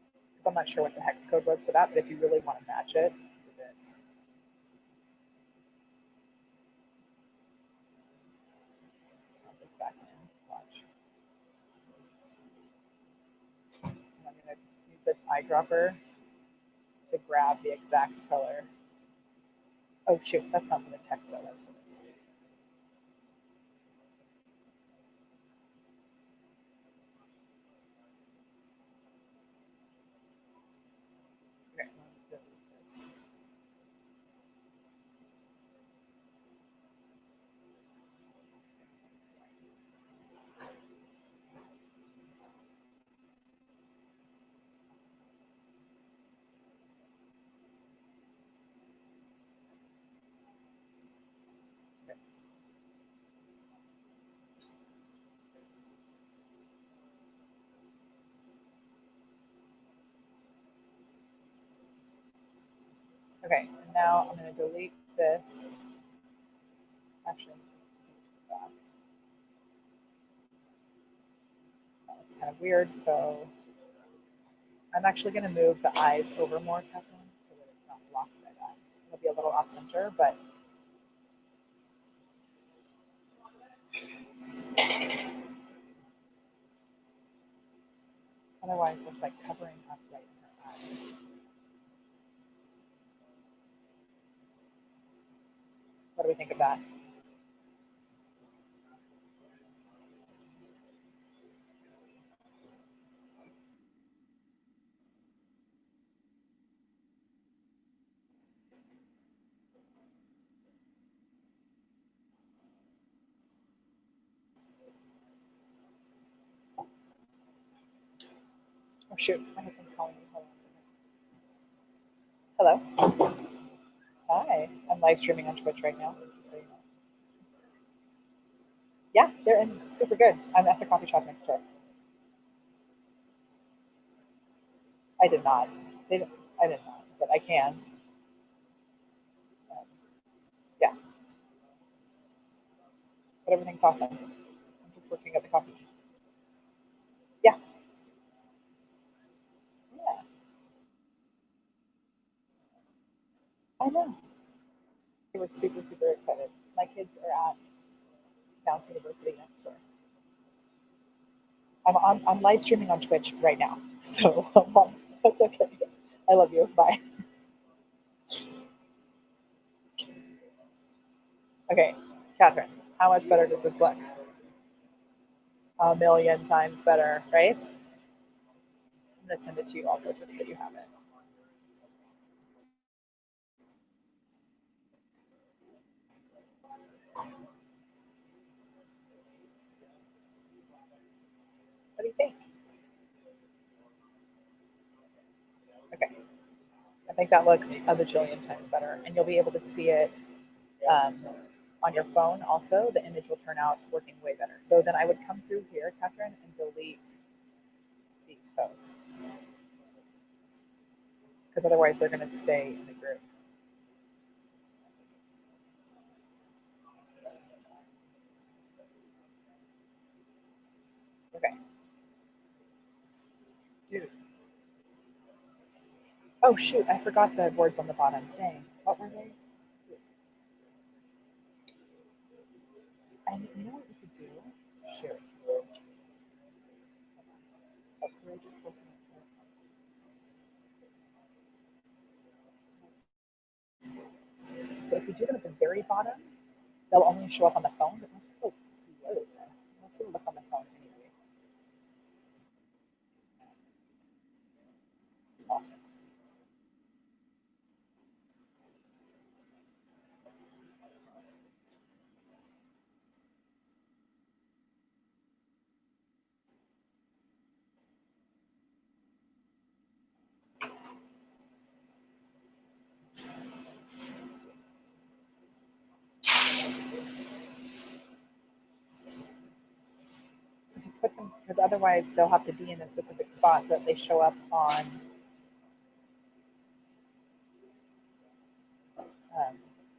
Because I'm not sure what the hex code was for that, but if you really want to match it, do this. I'll just back in. Watch. And I'm going to use the eyedropper to grab the exact color. Oh shoot, that's not for the text though, that's for this. Okay, let's delete this. Okay, and now I'm going to delete this. Actually, it's kind of weird, so I'm actually going to move the eyes over more, Catherine, so that it's not blocked by that. It'll be a little off center, but otherwise it's like covering up right in her eye. What do we think of that? Oh shoot, my husband's calling me. Hello. Hi. I'm live streaming on Twitch right now. So you know. Yeah, they're in super good. I'm at the coffee shop next door. I did not. They didn't, I did not, but I can. Um, yeah, but everything's awesome. I'm just working at the coffee shop. Yeah, yeah. I know. They were super, super excited. My kids are at Mounts University next door. I'm live streaming on Twitch right now, so that's okay. I love you. Bye. Okay, Catherine, how much better does this look? A million times better, right? I'm gonna send it to you also just so you have it. What do you think? Okay, I think that looks a bajillion times better, and you'll be able to see it um, on your phone. Also, the image will turn out working way better. So then I would come through here, Catherine, and delete these posts because otherwise they're going to stay in the group. Okay, dude. Oh shoot, I forgot the words on the bottom. Dang, what were they? And you know what you could do? Shoot. A courageous person. So if you do them at the very bottom, they'll only show up on the phone, but most people, most people look on the phone anyway. because otherwise they'll have to be in a specific spot so that they show up on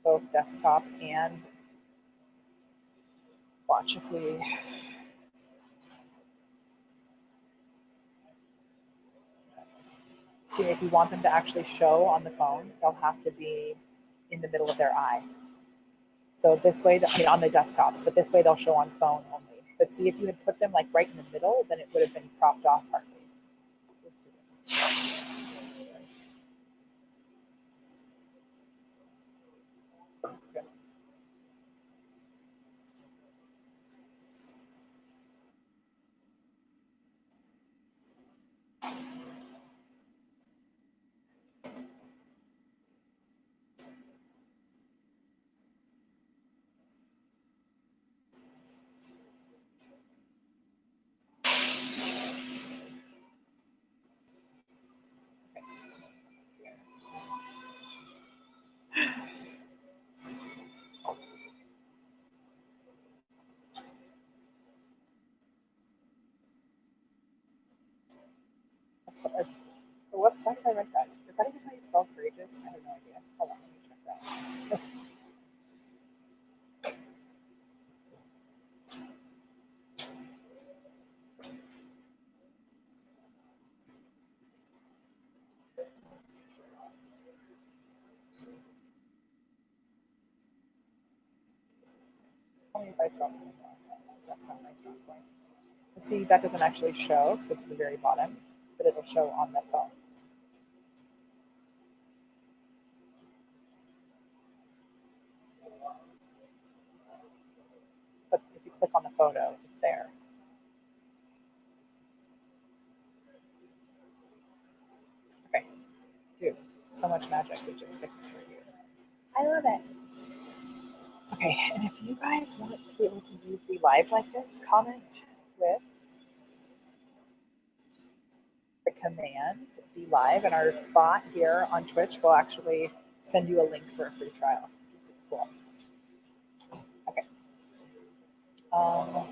both desktop and watch if we see if you want them to actually show on the phone, they'll have to be in the middle of their eye. So this way, I mean on the desktop, but this way they'll show on phone only. But see if you had put them like right in the middle, then it would have been cropped off partly. Okay. What why did I write that? Is that even how you spell courageous? I have no idea. Hold on, let me check that. Tell me if I spelled something wrong. That's not my strong point. See, that doesn't actually show because it's at the very bottom, but it'll show on the phone. But if you click on the photo, it's there. Okay, dude, so much magic we just fixed for you. I love it. Okay, and if you guys want to be able to use BeLive like this, comment with the command BeLive, and our bot here on Twitch will actually send you a link for a free trial. Cool. Okay. I'm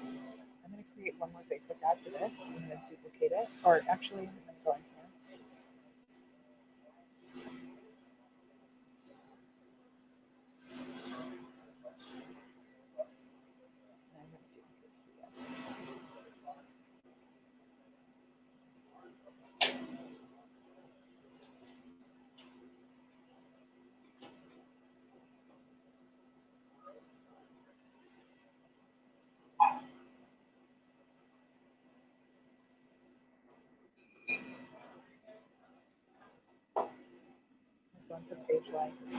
going to create one more Facebook ad for this. I'm going to duplicate it, or actually, I'm going to go in here. I'm going to duplicate this. I'm going to page likes.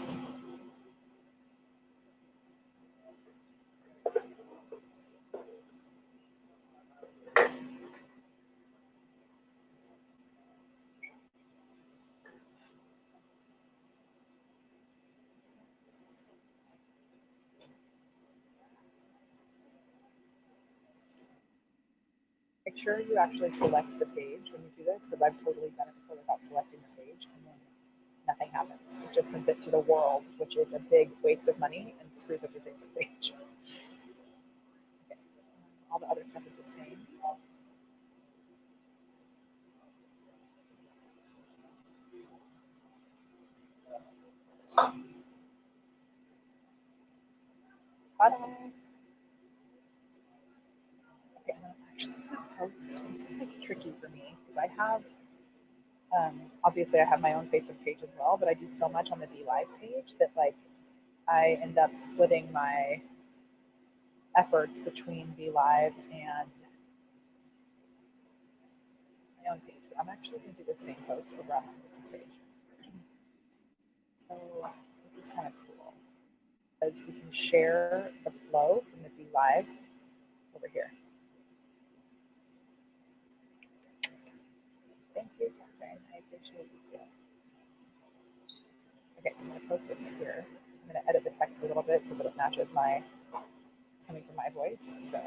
Make sure you actually select the page when you do this, because I've totally done it before without selecting the page, and then nothing happens. It just sends it to the world, which is a big waste of money and screws up your Facebook page. Okay. All the other stuff is the same. Ta-da! Okay, I'm actually going to post. This is like tricky for me because I have, obviously, I have my own Facebook page as well, but I do so much on the BeLive page that like I end up splitting my efforts between BeLive and my own page. But I'm actually going to do the same post over on my business page. So this is kind of cool because we can share the flow from the BeLive over here. Thank you, Catherine. I appreciate you too. Okay, so I'm going to post this here. I'm going to edit the text a little bit so that it matches my, it's coming from my voice. So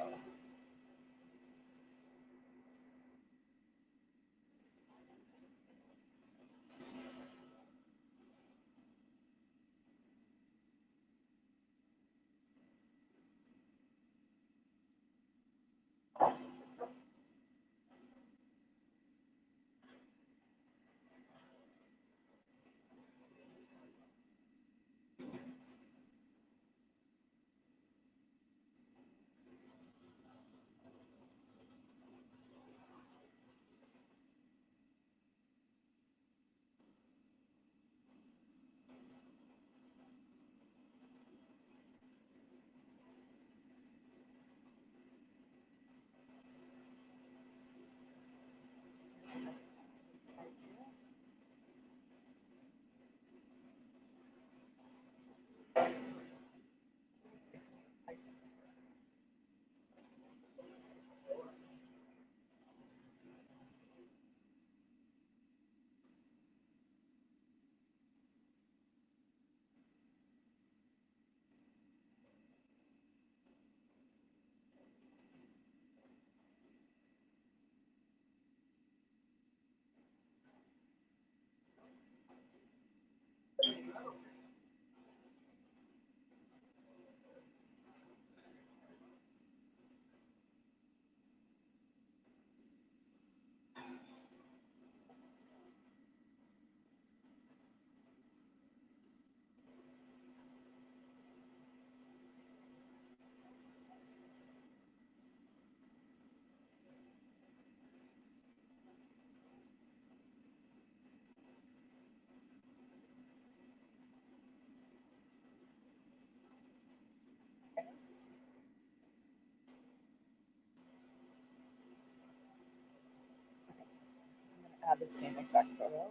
had the same exact photo.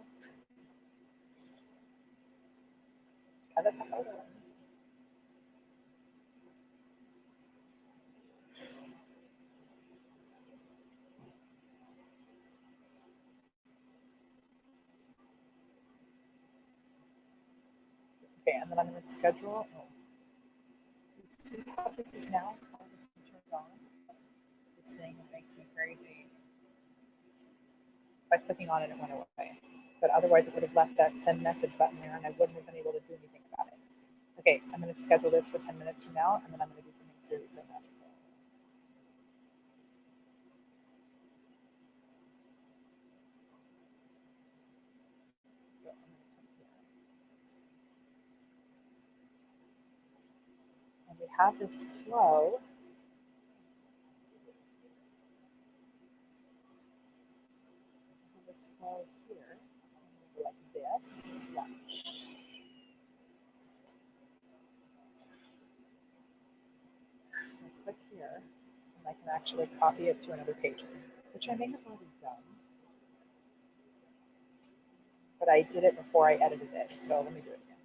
That's a photo. Okay, and then I'm going to schedule. Oh, you see how this is now? How this is turned on? This thing makes me crazy. By clicking on it, it went away. But otherwise, it would have left that send message button there, and I wouldn't have been able to do anything about it. Okay, I'm going to schedule this for 10 minutes from now, and then I'm going to do something serious in that. So I'm going to come here. And we have this flow. This flow here. Like this. Lunch. Let's click here, and I can actually copy it to another page, which I may have already done. But I did it before I edited it, so let me do it again.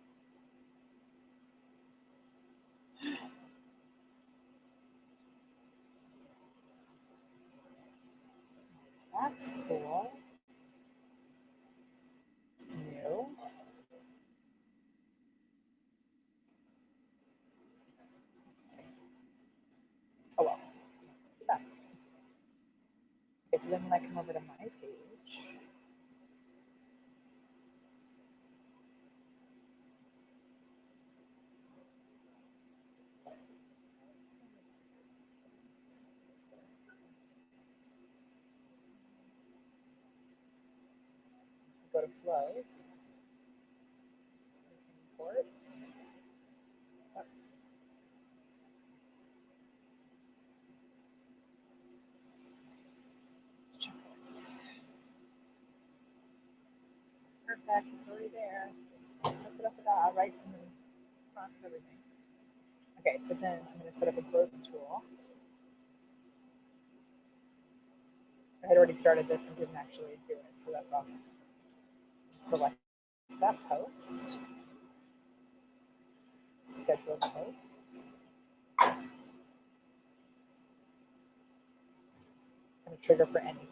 That's cool. New. Oh well. Yeah. Okay, so then when I come over to my page, go to flows, import. Oh, check this. Perfect, it's already there. Right in the front of everything. Okay, so then I'm going to set up a growth tool. I had already started this and didn't actually do it, so that's awesome. Select that post, schedule the post. It's going to trigger for anything.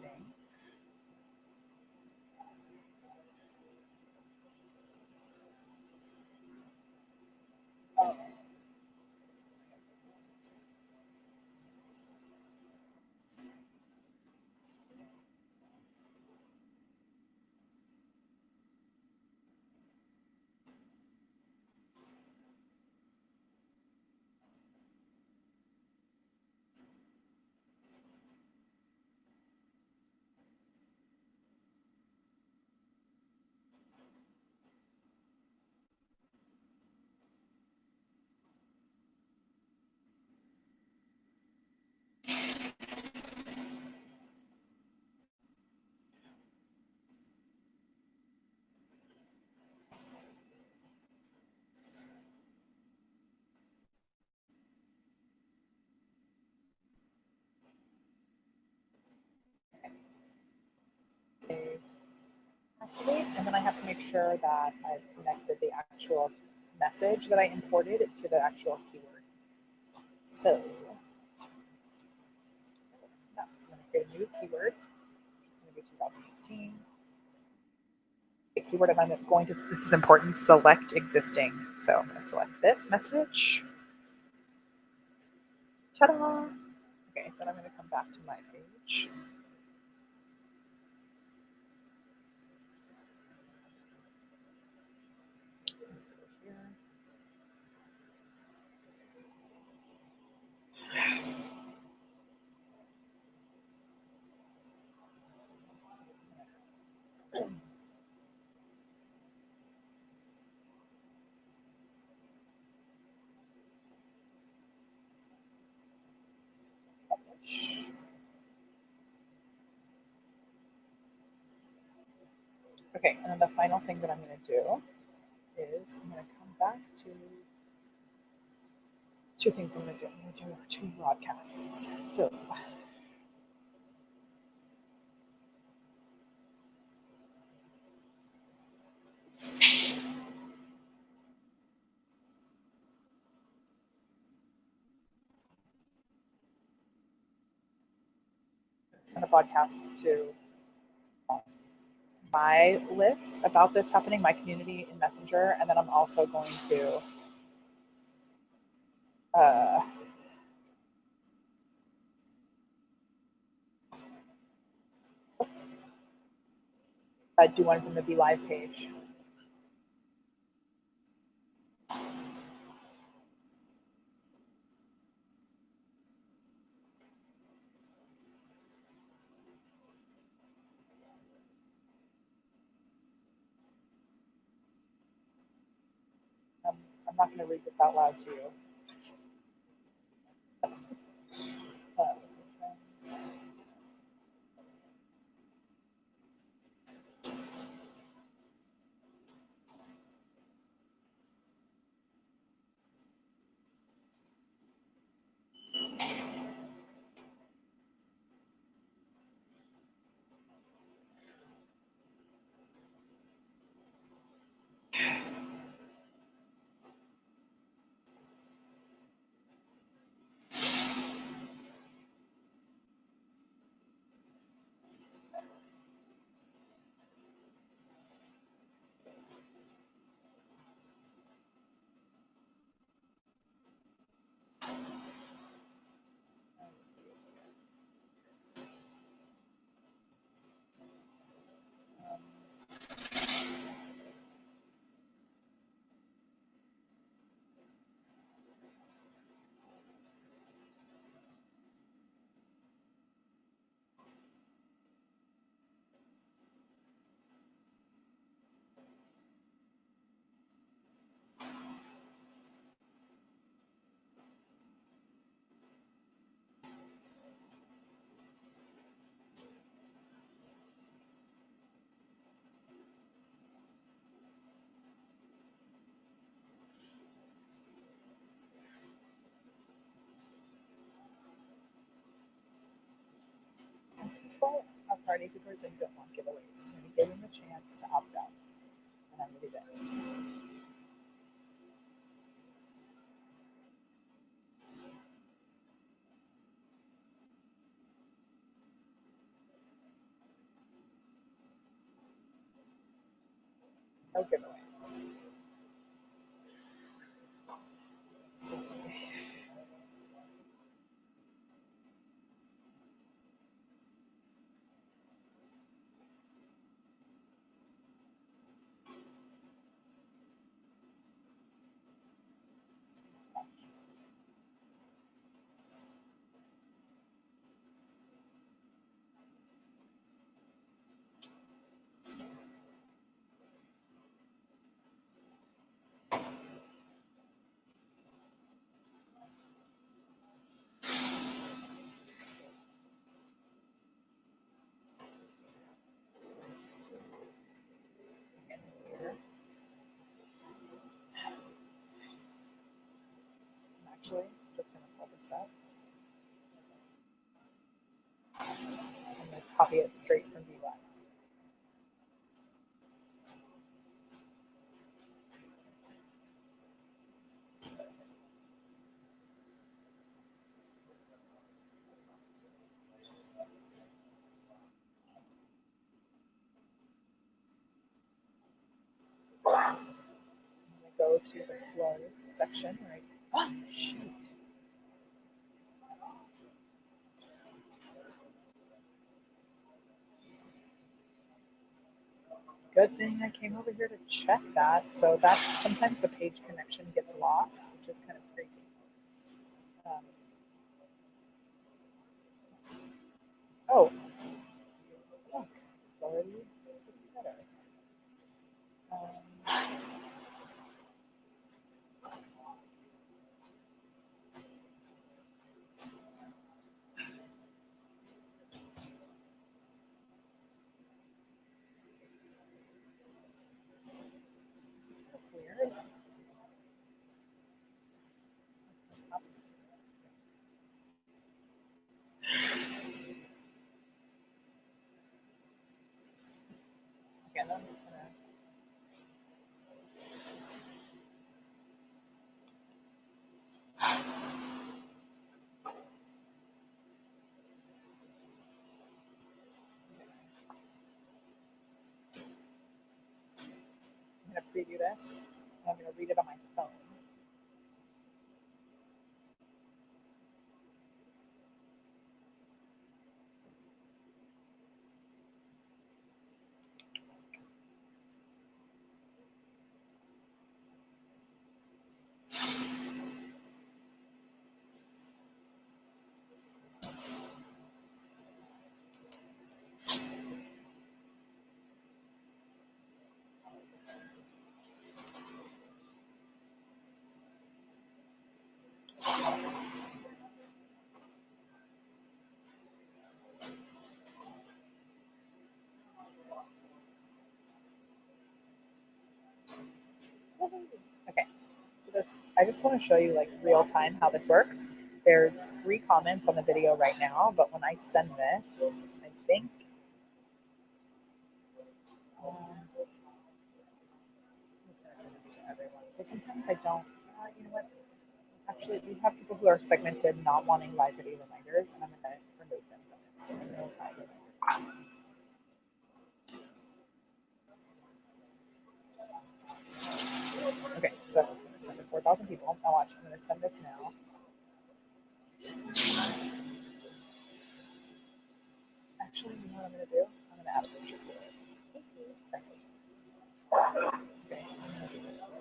Oh. Save, activate, and then I have to make sure that I've connected the actual message that I imported to the actual keyword. So that's going to create a new keyword. It's going to be 2018. The keyword I'm going to, this is important, select existing. So I'm going to select this message. Ta-da! Okay, then I'm going to come back to my page. Okay, and then the final thing that I'm going to do is I'm going to come back to two things I'm going to do. I'm going to do two broadcasts. So send a broadcast to my list about this happening, my community in Messenger, and then I'm also going to do one from the BeLive page. I'm not going to read this out loud to you. Some people are party hoopers and don't want giveaways. I'm going to give them a chance to opt out. And I'm going to do this. No giveaways. Let's see. Here. I'm actually just going to pull this up. I'm going to copy it straight from BeLive. I'm going to go to the close section right. Oh, shoot. Good thing I came over here to check that. So that's sometimes the page connection gets lost, which is kind of crazy. Oh, look, it's already better. That's weird. Again, I'm just gonna. preview this. And I'm going to read it on my phone. Okay, so this, I just want to show you like real time how this works. There's 3 comments on the video right now, but when I send this, I think I'm just going to send this to everyone. So sometimes I don't, you know what? Actually, we have people who are segmented, not wanting live video reminders, and I'm going to remove them from this. No live reminders. Okay, so I'm going to send to 4,000 people. Now watch, I'm going to send this now. Actually, you know what I'm going to do? I'm going to add a picture to it. Okay, I'm going to do this.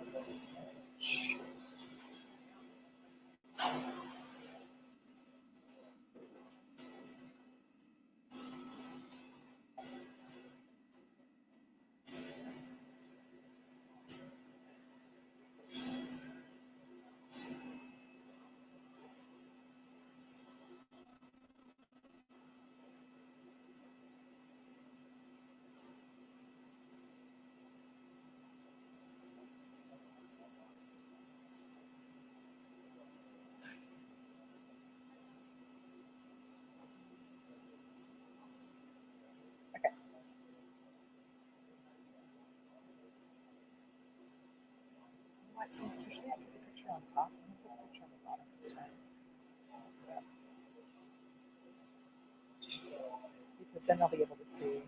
Okay. What? So usually I put the picture on top. I'm going to put the picture on the bottom this time. Because then they'll be able to see.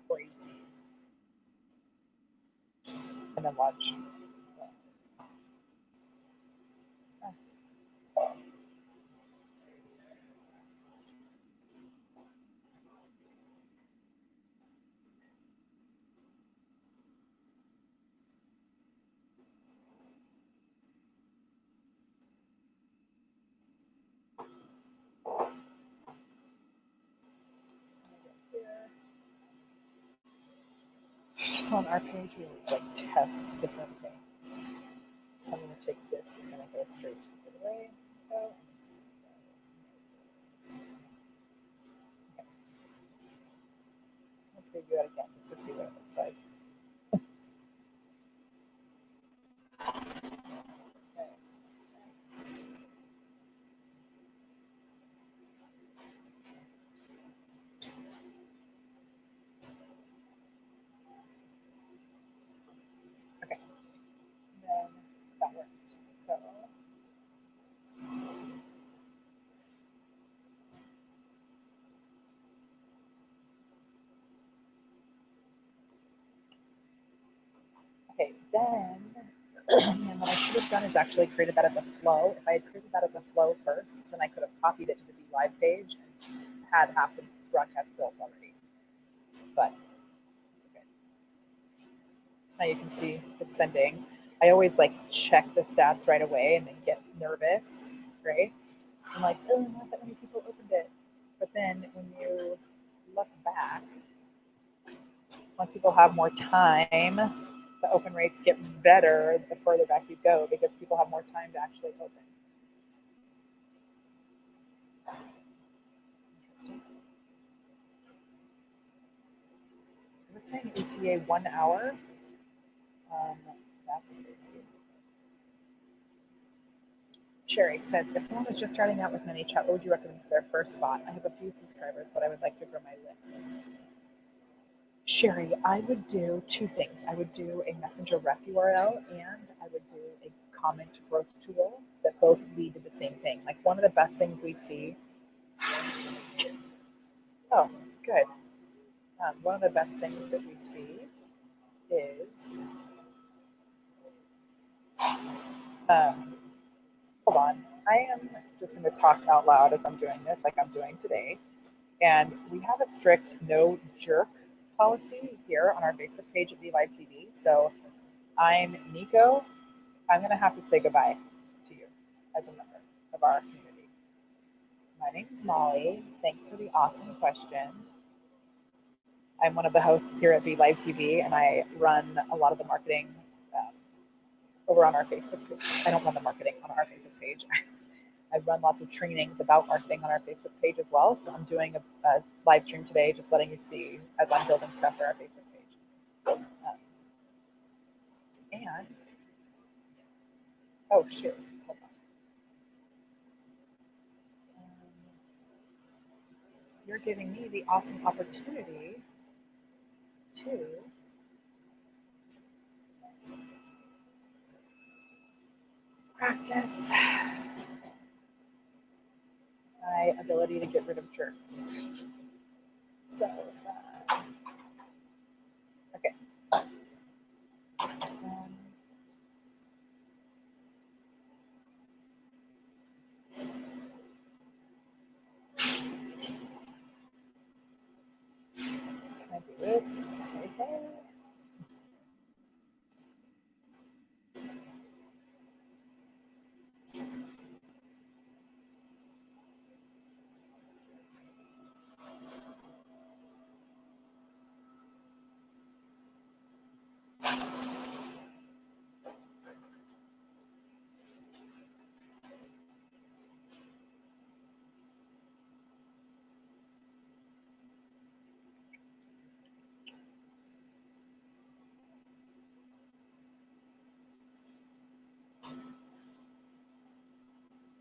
Crazy. And then watch. So on our page, we always like test different things. So I'm going to take this. It's going to go straight to the giveaway. So I'll preview it again just to see what it looks like. Okay. Okay. And then that worked. So okay, then and what I should have done is actually created that as a flow. If I had created that as a flow first, then I could have copied it to the BeLive page and had half the broadcast built already. But okay. Now you can see it's sending. I always like check the stats right away and then get nervous, right? I'm like, oh, not that many people opened it. But then when you look back, once people have more time, the open rates get better the further back you go because people have more time to actually open. Interesting. It's saying ETA 1 hour. That's crazy. Sherry says, if someone was just starting out with ManyChat, what would you recommend for their first bot? I have a few subscribers, but I would like to grow my list. Sherry, I would do two things. I would do a messenger ref URL and I would do a comment growth tool that both lead to the same thing. Like one of the best things we see. Oh, good. One of the best things that we see is, um, hold on, I am just going to talk out loud as I'm doing this, like I'm doing today. And we have a strict no jerk policy here on our Facebook page at BeLive TV. So I'm Nico. I'm going to have to say goodbye to you as a member of our community. My name is Molly. Thanks for the awesome question. I'm one of the hosts here at BeLive TV, and I run a lot of the marketing um, over on our Facebook page. I don't run the marketing on our Facebook page. I run lots of trainings about marketing on our Facebook page as well. So I'm doing a live stream today, just letting you see as I'm building stuff for our Facebook page. And, oh shoot, hold on. You're giving me the awesome opportunity to practice my ability to get rid of jerks. So, okay. Can I do this? Okay.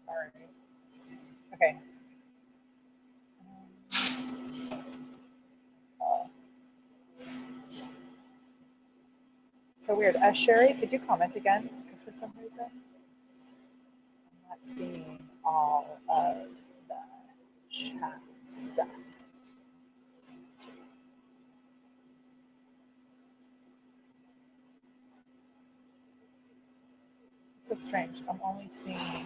All right. Okay. So weird. Sherry, could you comment again? Because for some reason, I'm not seeing all of the chat stuff. So strange. I'm only seeing.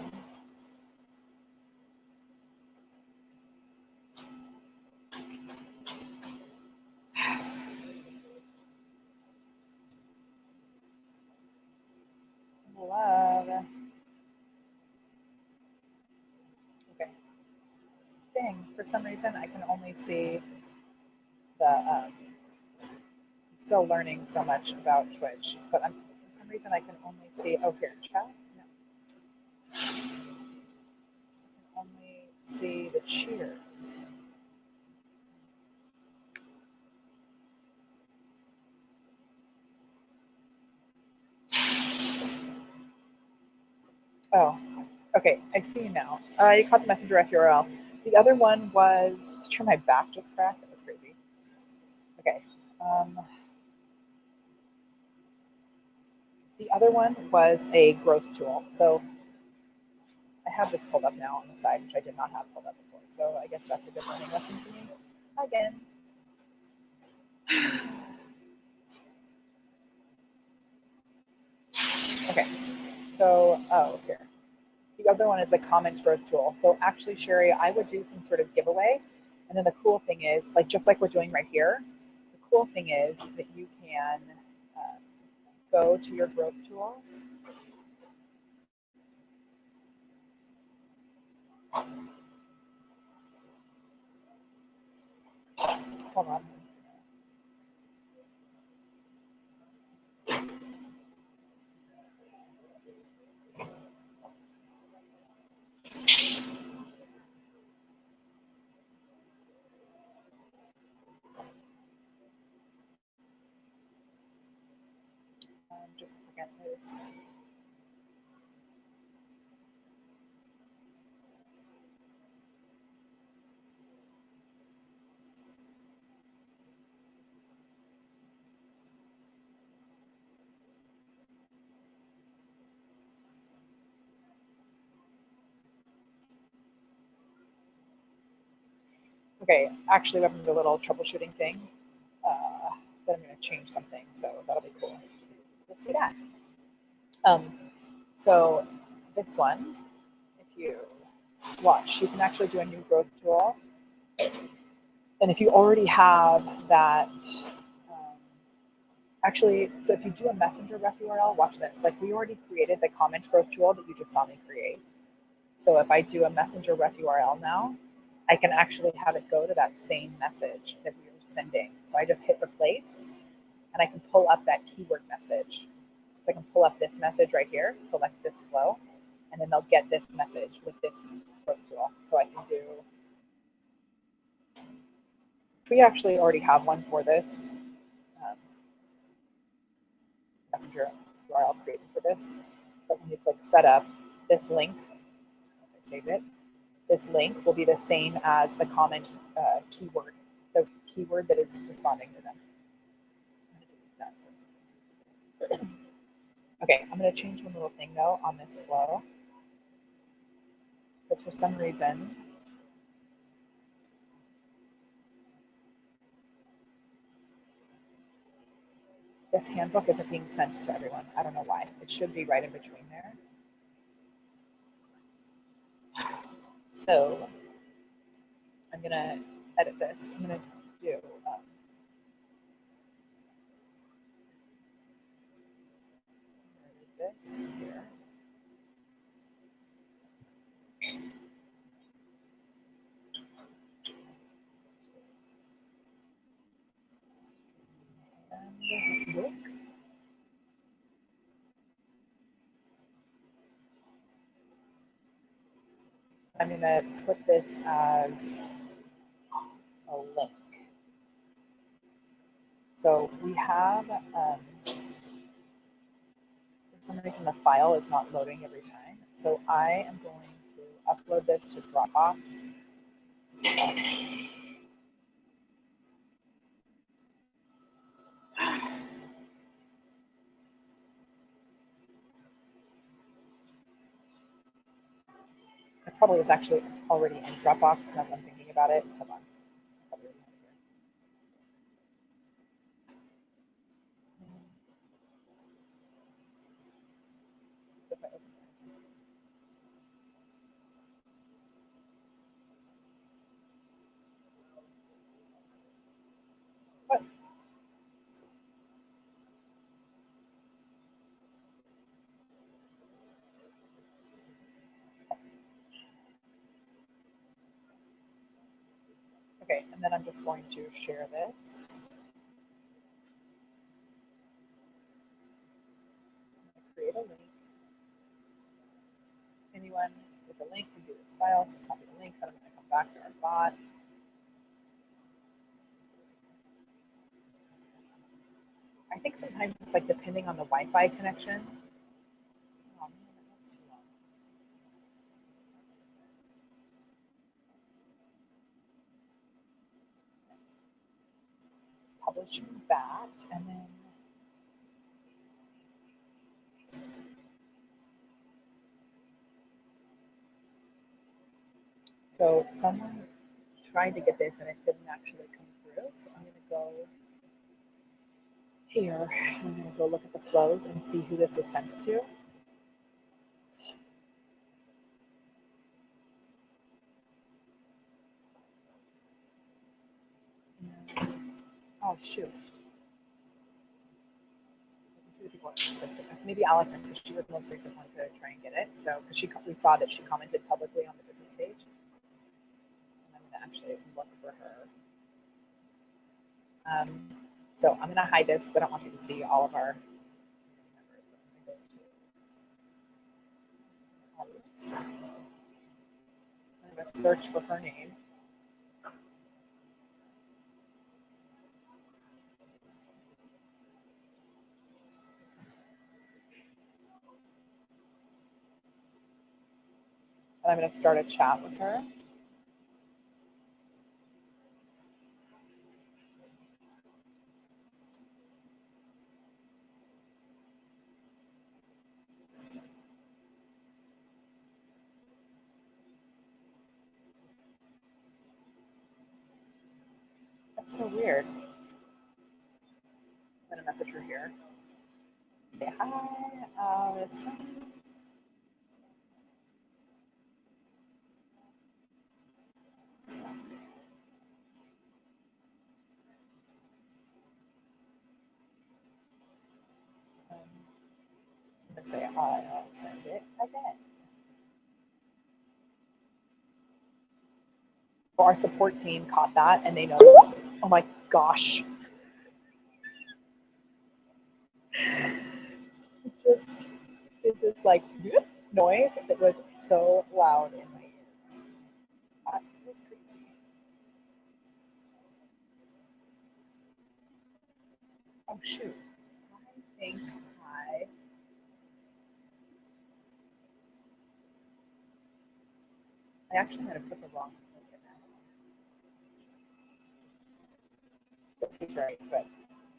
Love. Okay. Dang. For some reason, I can only see the. Still learning so much about Twitch, but for some reason I can only see. Oh, here, chat. No. I can only see the cheers. Oh, okay. I see now. You caught the messenger URL. The other one was. Sure, my back just cracked. That was crazy. Okay. The other one was a growth tool. So I have this pulled up now on the side, which I did not have pulled up before. So I guess that's a good learning lesson for me. Again. Okay. So, oh, here. The other one is a comment growth tool. So actually, Sherry, I would do some sort of giveaway. And then the cool thing is, like just like we're doing right here, the cool thing is that you can go to your growth tools. Hold on. Just a second, please. Okay, actually, we're having a little troubleshooting thing. But I'm going to change something, so that'll be cool. You'll see that. So this one, if you watch, you can actually do a new growth tool. And if you already have that, actually, so if you do a messenger ref URL, watch this. Like we already created the comment growth tool that you just saw me create. So if I do a messenger ref URL now, I can actually have it go to that same message that we were sending. So I just hit replace and I can pull up that keyword message. So I can pull up this message right here, select this flow, and then they'll get this message with this growth tool. So I can do, we actually already have one for this messenger URL created for this. But when you click setup, this link, if I save it, this link will be the same as the comment keyword, the keyword that is responding to them. Okay, I'm going to change one little thing though on this flow. Because for some reason, this handbook isn't being sent to everyone. I don't know why. It should be right in between there. So I'm going to edit this. I'm going to do this here. And look. I'm going to put this as a link. So we have, for some reason the file is not loading every time. So I am going to upload this to Dropbox. It probably is actually already in Dropbox now that I'm thinking about it. Hold on. What? Okay, and then I'm just going to share this. Create a link. Anyone with a link can do this file, so copy the link, then I'm going to come back to our bot. I think sometimes it's like depending on the Wi-Fi connection. Oh, man, that was too long. Publishing that, and then so someone tried to get this and it didn't actually come through. So I'm going to go here. I'm going to go look at the flows and see who this was sent to. Oh, shoot. Maybe Allison, because she was the most recent one to try and get it. So, because we saw that she commented publicly on the business page. And I'm going to actually look for her. So I'm going to hide this because I don't want you to see all of our members. I'm going to search for her name. And I'm going to start a chat with her. So weird. I'm gonna message her here. Say hi, Allison. And say I'll send it again. Our support team caught that and they know. Oh my gosh. It just did this like noise that was so loud in my ears. That was crazy. Oh shoot. I think I actually might have put the wrong link in there. This is right, but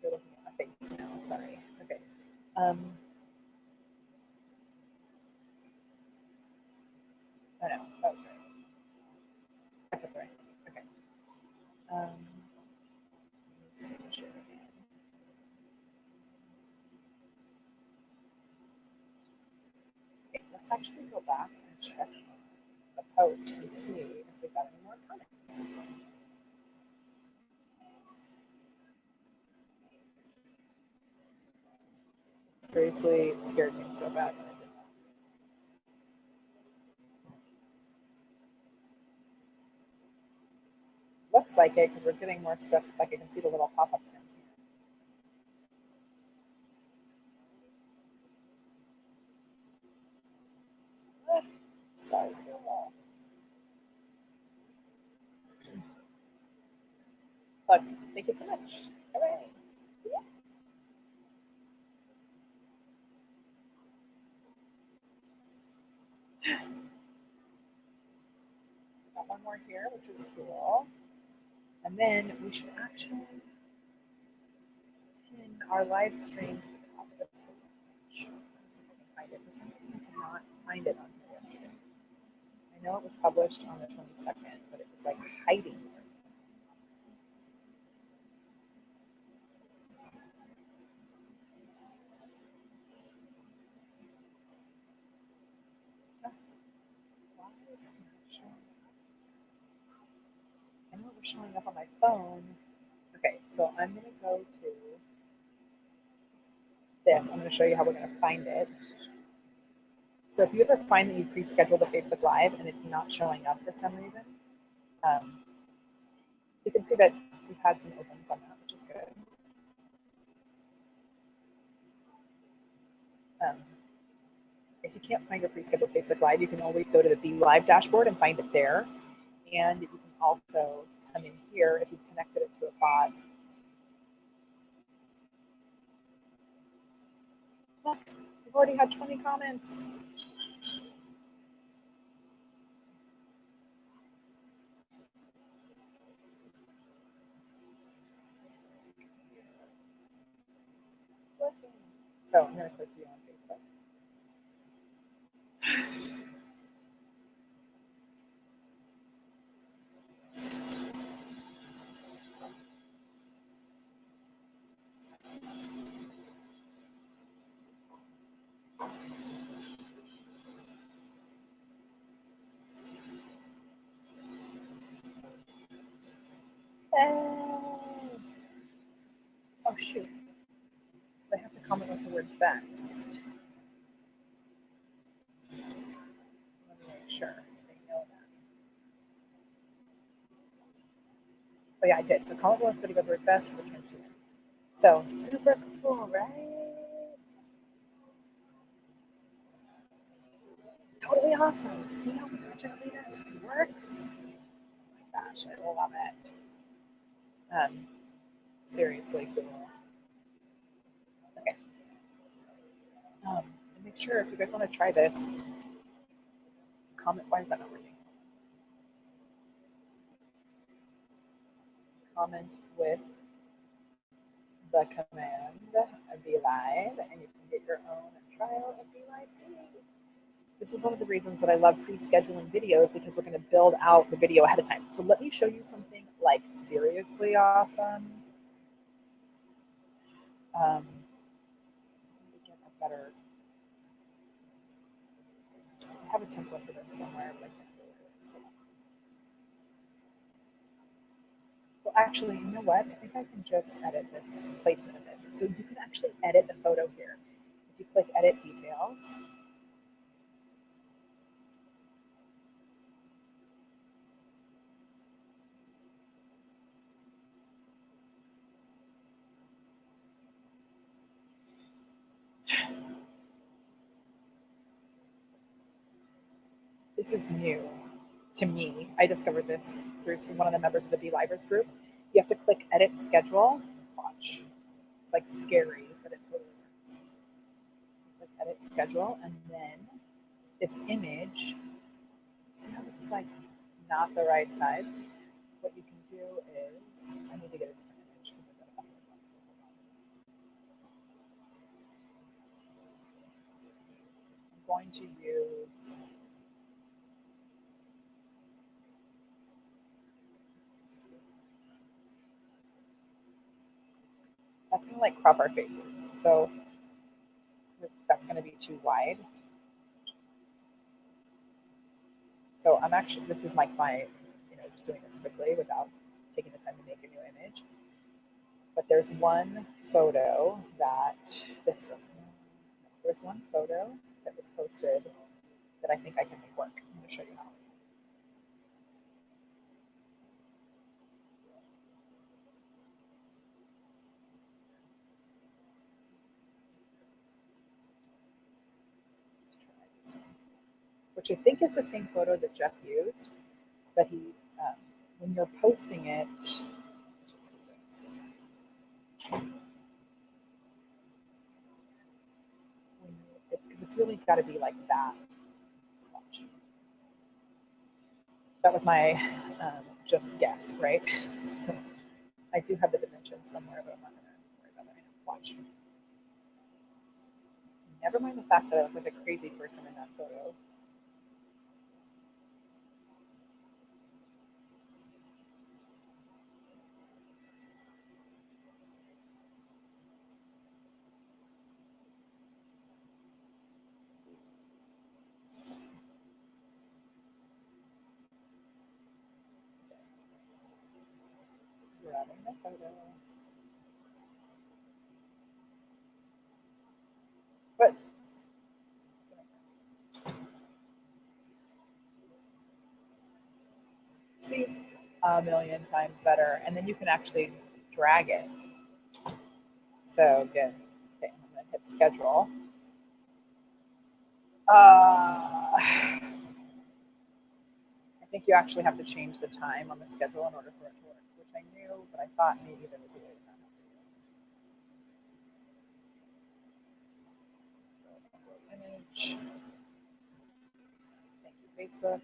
you're looking at my face now. Sorry. Okay. I know, that was right. I put the right. Okay. Let's make sure again. Okay, let's actually go back and check the post and see if we got any more comments. Seriously scared me so bad when I did that. Looks like it because we're getting more stuff. Like I can see the little pop-ups down here. Sorry. Look, thank you so much. Hooray. Yeah. Got one more here, which is cool. And then we should actually pin our live stream to the top of the page. Let's see if I can find it. For some reason, I cannot find it on here yesterday. I know it was published on the 22nd, but it was like hiding. Why is it not showing up? I know it was showing up on my phone. Okay, so I'm going to go to this. I'm going to show you how we're going to find it. So if you ever find that you pre-scheduled a Facebook Live and it's not showing up for some reason, you can see that we've had some opens on that, which is good. If you can't find your pre-scheduled Facebook Live, you can always go to the BeLive dashboard and find it there. And you can also come in here if you've connected it to a bot. Look, we've already had 20 comments. So I'm going to click you on Facebook. Oh shoot. I have to comment with the word best. Let me make sure they know that. Oh yeah, I did. So comment below with the word best for the transfer. So super cool, right? Totally awesome. See how magically this works? Oh my gosh, I love it. Seriously cool. Okay. And make sure if you guys want to try this, comment. Why is that not working? Comment with the command BeLive, and you can get your own trial of BeLive too. This is one of the reasons that I love pre-scheduling videos because we're going to build out the video ahead of time. So let me show you something like seriously awesome. Um, let me get a better. I have a template for this somewhere, but I can't remember where it is. Well, actually, you know what? I think I can just edit this placement of this. So you can actually edit the photo here. If you click Edit Details, this is new to me. I discovered this through one of the members of the BeLivers group. You have to click Edit Schedule. Watch. It's like scary, but it totally works. Click Edit Schedule, and then this image. See how this is like not the right size? What you can do is, I need to get a different image because I've got a couple of them. I'm going to use, that's going to like crop our faces. So that's going to be too wide. So I'm actually, this is like my, just doing this quickly without taking the time to make a new image. But there's one photo that, this one, there's one photo that was posted that I think I can make work. I'm going to show you how. Which I think is the same photo that Jeff used, but he, when you're posting it, it's because it's really got to be like that. That was my just guess, right? So I do have the dimensions somewhere, but I'm not going to worry about it right now. Watch. Never mind the fact that I look like a crazy person in that photo. Grabbing the photo. But see, a million times better. And then you can actually drag it. So good. Okay, I'm going to hit schedule. I think you actually have to change the time on the schedule in order for it to work, which I knew, but I thought maybe there was a way to not have to do it. So image. Thank you, Facebook.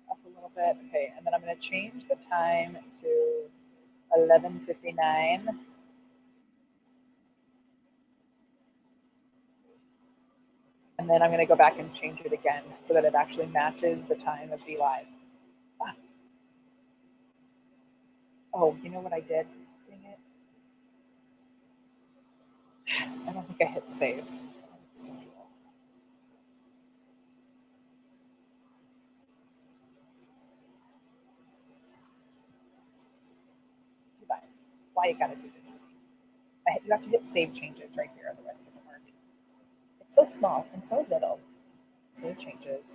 Up a little bit. Okay, and then I'm going to change the time to 11:59. And then I'm going to go back and change it again so that it actually matches the time of BeLive. Ah. Oh, you know what I did? Dang it. I don't think I hit save. Why you gotta do this? You have to hit save changes right here, otherwise it doesn't work. It's so small and so little. Save changes.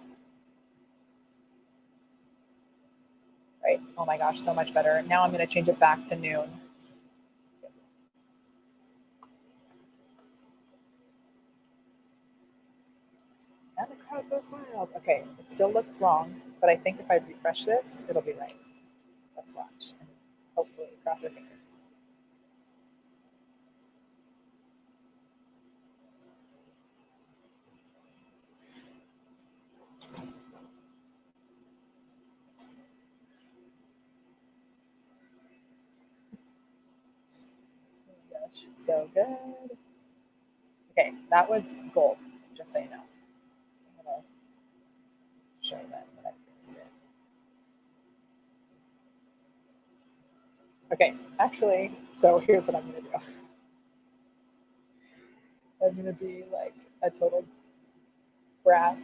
Right? Oh my gosh, so much better. Now I'm going to change it back to noon. And the crowd goes wild. Okay, it still looks wrong, but I think if I refresh this, it'll be right. Let's watch. And hopefully, cross our fingers. Oh my gosh, so good. Okay, that was gold, just so you know. I'm going to show that I fixed it. Okay, actually, so here's what I'm gonna do. I'm gonna be like a total brat,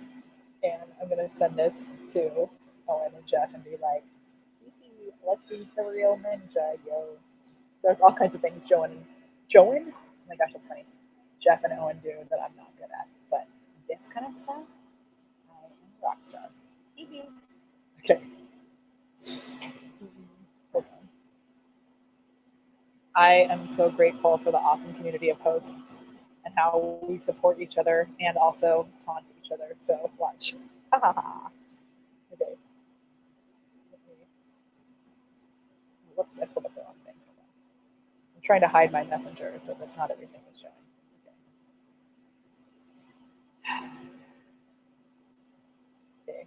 and I'm gonna send this to Owen and Jeff and be like, let's use the real ninja, yo. There's all kinds of things Joan? Oh my gosh, that's funny. Jeff and Owen do that I'm not good at. But this kind of stuff, I am a rock star. Okay. Hold on. I am so grateful for the awesome community of hosts and how we support each other and also taunt each other. So watch. Ha ha ha. Okay. Whoops, I pulled up the wrong thing. I'm trying to hide my messenger so that not everything is showing. Okay. Okay.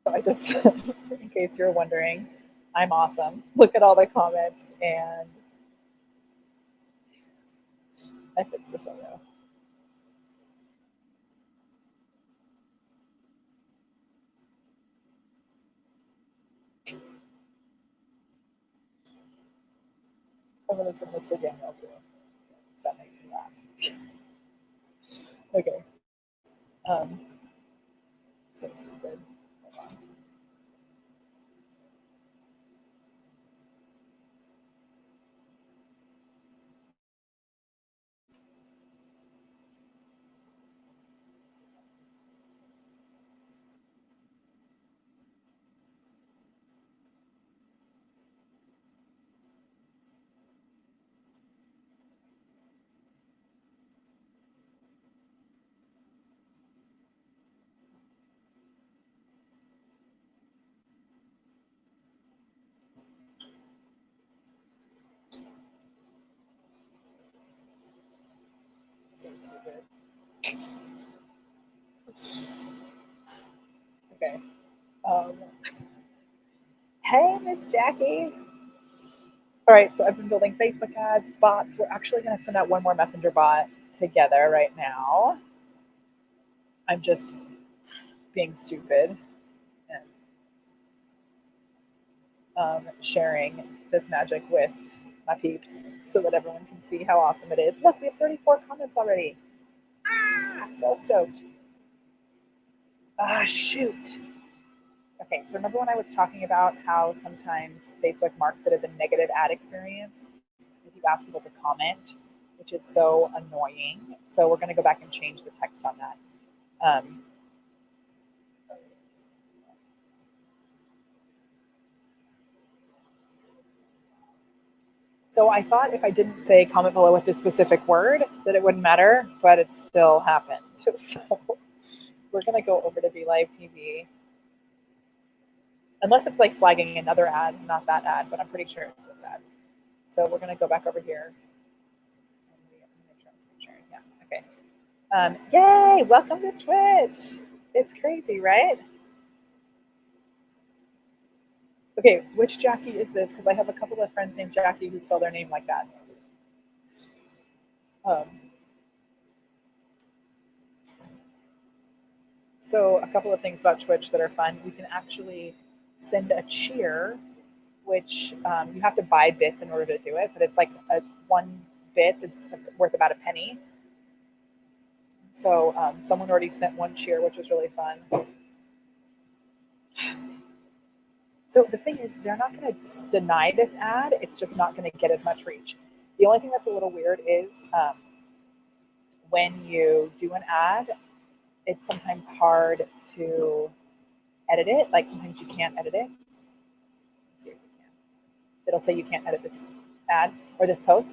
So I just, in case you're wondering, I'm awesome. Look at all the comments, and I fixed the photo. I'm gonna send this to Daniel too. That makes me laugh. Okay. Um, so stupid. Hold on. So stupid. Okay. Um, hey, Miss Jackie. All right, so I've been building Facebook ads, bots. We're actually going to send out one more messenger bot together right now. I'm just being stupid and sharing this magic with my peeps so that everyone can see how awesome it is. Look, we have 34 comments already. Ah, so stoked. Ah, shoot. Okay, so remember when I was talking about how sometimes Facebook marks it as a negative ad experience if you ask people to comment, which is so annoying. So we're going to go back and change the text on that. Um, so I thought if I didn't say comment below with this specific word that it wouldn't matter, but it still happened. So we're going to go over to BeLive TV. Unless it's like flagging another ad, not that ad, but I'm pretty sure it's this ad. So we're going to go back over here. Yeah, okay. Yay! Welcome to Twitch. It's crazy, right? Okay, which Jackie is this? Because I have a couple of friends named Jackie who spell their name like that. Um, so a couple of things about Twitch that are fun. You can actually send a cheer, which you have to buy bits in order to do it, but it's like one bit is worth about a penny. So someone already sent one cheer, which was really fun. So the thing is, they're not going to deny this ad. It's just not going to get as much reach. The only thing that's a little weird is when you do an ad, it's sometimes hard to edit it. Like sometimes you can't edit it. Let's see if we can. It'll say you can't edit this ad or this post.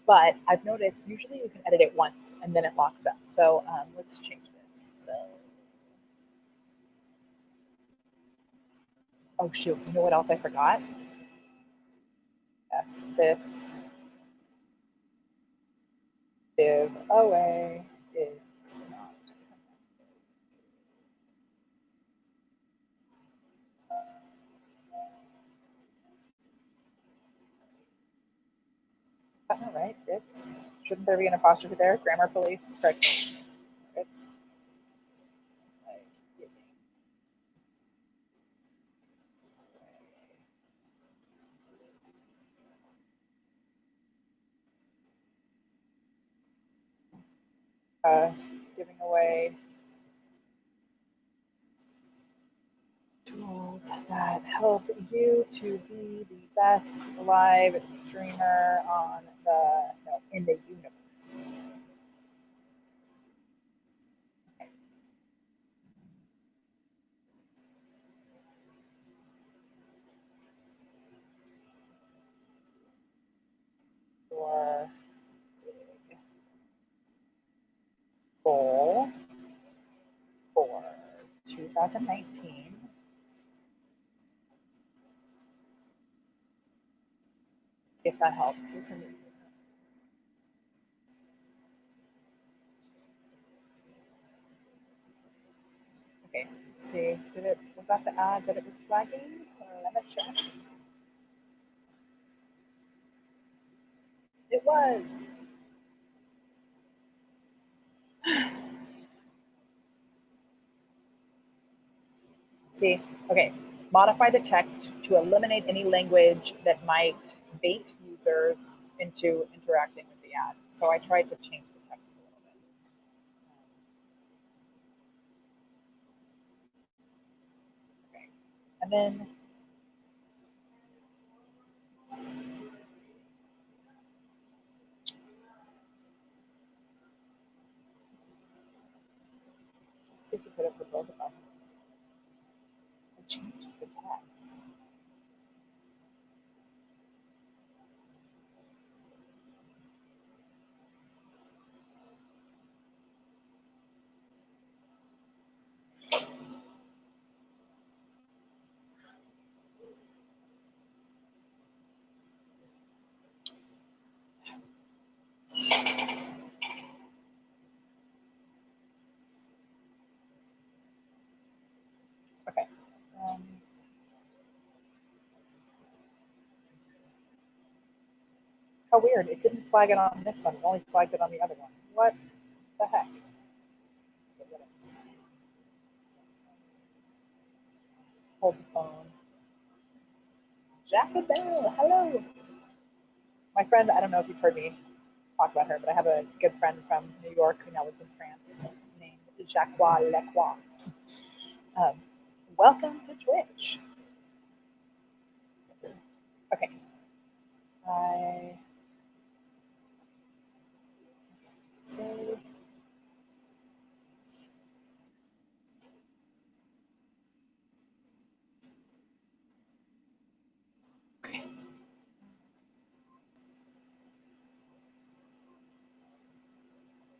But I've noticed usually you can edit it once and then it locks up. So let's change this. So, oh shoot, you know what else I forgot? this giveaway is not all right. It's shouldn't there be an apostrophe there? Grammar police, correct. It's like giving away tools that help you to be the best live streamer on in the universe. Your goal for 2019 if that helps. Okay, let's see. Was that the ad that it was flagging? Let me check. It was. See, okay. Modify the text to eliminate any language that might bait users into interacting with the ad. So I tried to change the text a little bit. Okay. And then see if you put it for both of them. I changed the text. Okay. How weird. It didn't flag it on this one. It only flagged it on the other one. What the heck? Hold the phone. Jacobelle, hello. My friend, I don't know if you've heard me talk about her, but I have a good friend from New York who now lives in France named Jacques Lecroix. Welcome to Twitch. Okay. I say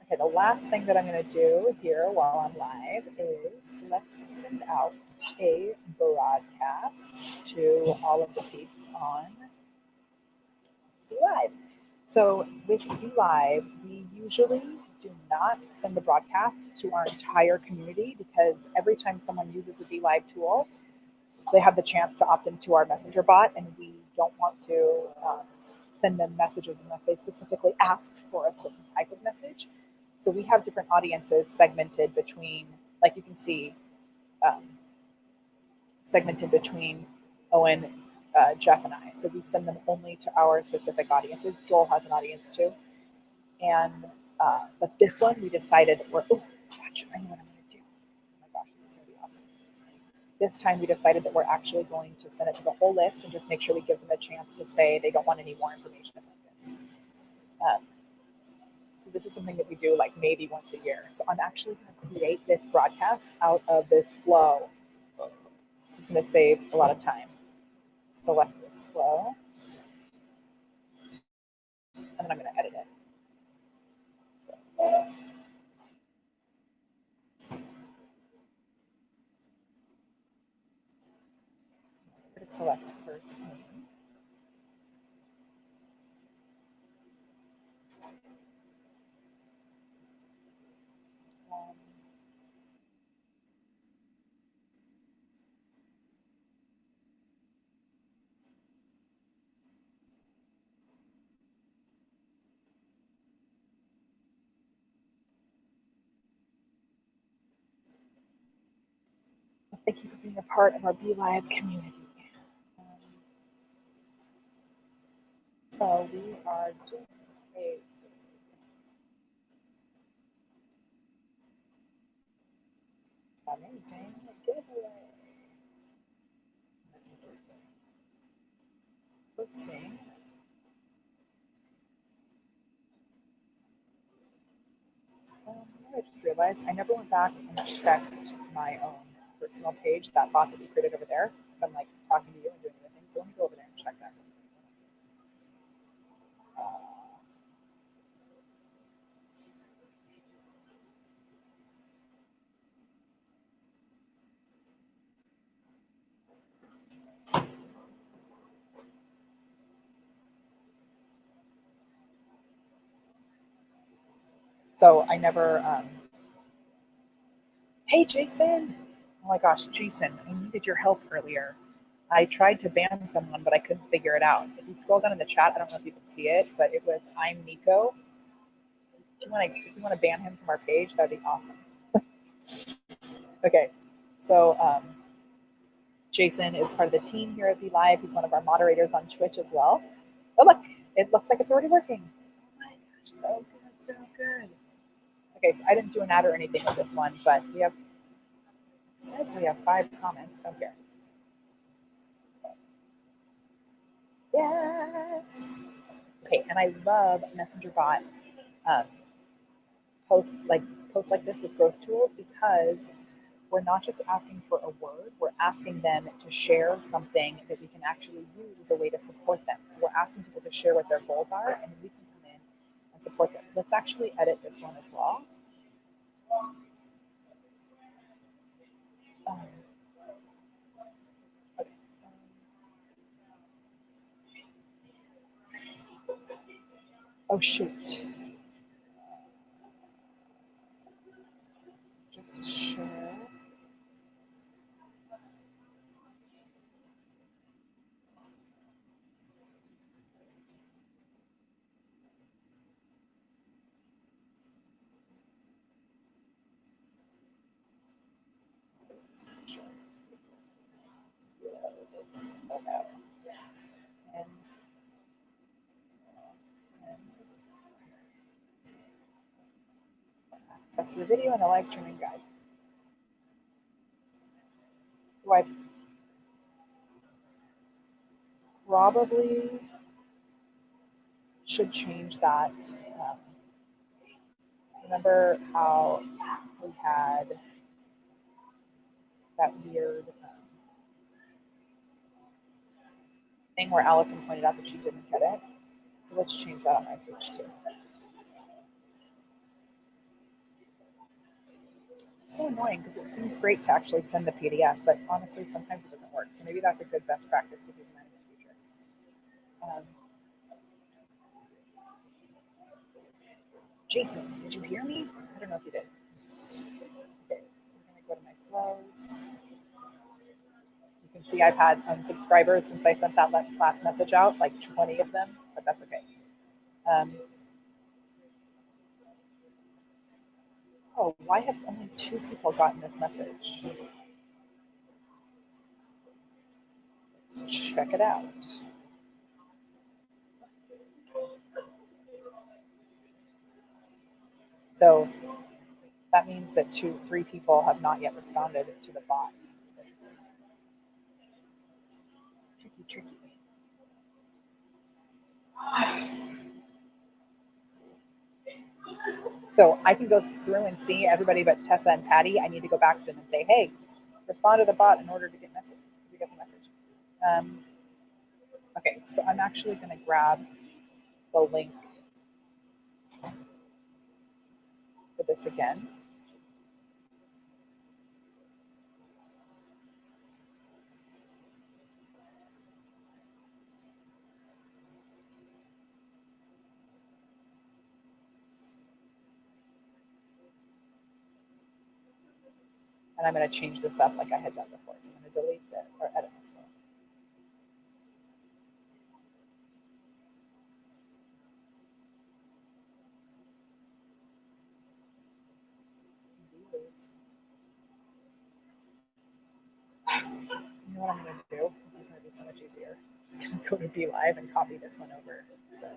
okay, the last thing that I'm going to do here while I'm live is let's send out a broadcast to all of the peeps on BeLive. So with BeLive, we usually do not send the broadcast to our entire community because every time someone uses the BeLive tool, they have the chance to opt into our messenger bot, and we don't want to send them messages unless they specifically asked for a certain type of message. So we have different audiences segmented between, like you can see, um, segmented between Owen, Jeff, and I. So we send them only to our specific audiences. Joel has an audience too. And but this one we decided I know what I'm going to do. Oh my gosh, this is going to be awesome. This time we decided that we're actually going to send it to the whole list and just make sure we give them a chance to say they don't want any more information about this. So this is something that we do like maybe once a year. So I'm actually going to create this broadcast out of this flow. It's going to save a lot of time. Select this flow, and then I'm going to edit it. Select first name. Thank you for being a part of our BeLive community. So we are doing a amazing giveaway. Posting. I just realized I never went back and checked my own personal page, that bot that you created over there. So I'm like talking to you and doing other things. So let me go over there and check that. So I never. Hey, Jason. Oh my gosh, Jason, I needed your help earlier. I tried to ban someone, but I couldn't figure it out. If you scroll down in the chat, I don't know if you can see it, but it was I'm Nico. If you want to ban him from our page, that'd be awesome. Okay, so Jason is part of the team here at BeLive. He's one of our moderators on Twitch as well. Oh look, it looks like it's already working. Oh my gosh, so good, so good. Okay, so I didn't do an ad or anything with this one, but it says we have 5 comments. Oh, here. Yes. Okay, and I love Messenger Bot um, posts like this with growth tools because we're not just asking for a word, we're asking them to share something that we can actually use as a way to support them. So we're asking people to share what their goals are, and we can come in and support them. Let's actually edit this one as well. Um, okay. Oh shoot. Just share. And, that's the video and the live streaming guide. Do I probably should change that? Um, Remember how we had that weird thing where Allison pointed out that she didn't get it? So let's change that on my page too. It's so annoying because it seems great to actually send the PDF, but honestly, sometimes it doesn't work. So maybe that's a good best practice to do that in the future. Jason, did you hear me? I don't know if you did. Okay, we're going to go to my flows. You can see I've had unsubscribers since I sent that last message out, like 20 of them, but that's okay. Oh, why have only 2 people gotten this message? Let's check it out. So that means that 3 people have not yet responded to the bot. Tricky, tricky. So I can go through and see everybody but Tessa and Patty. I need to go back to them and say, hey, respond to the bot in order to get the message. Okay, so I'm actually going to grab the link for this again. And I'm going to change this up like I had done before. So I'm going to delete it or edit this one. know what I'm going to do? This is going to be so much easier. I'm just going to go to BeLive and copy this one over. So,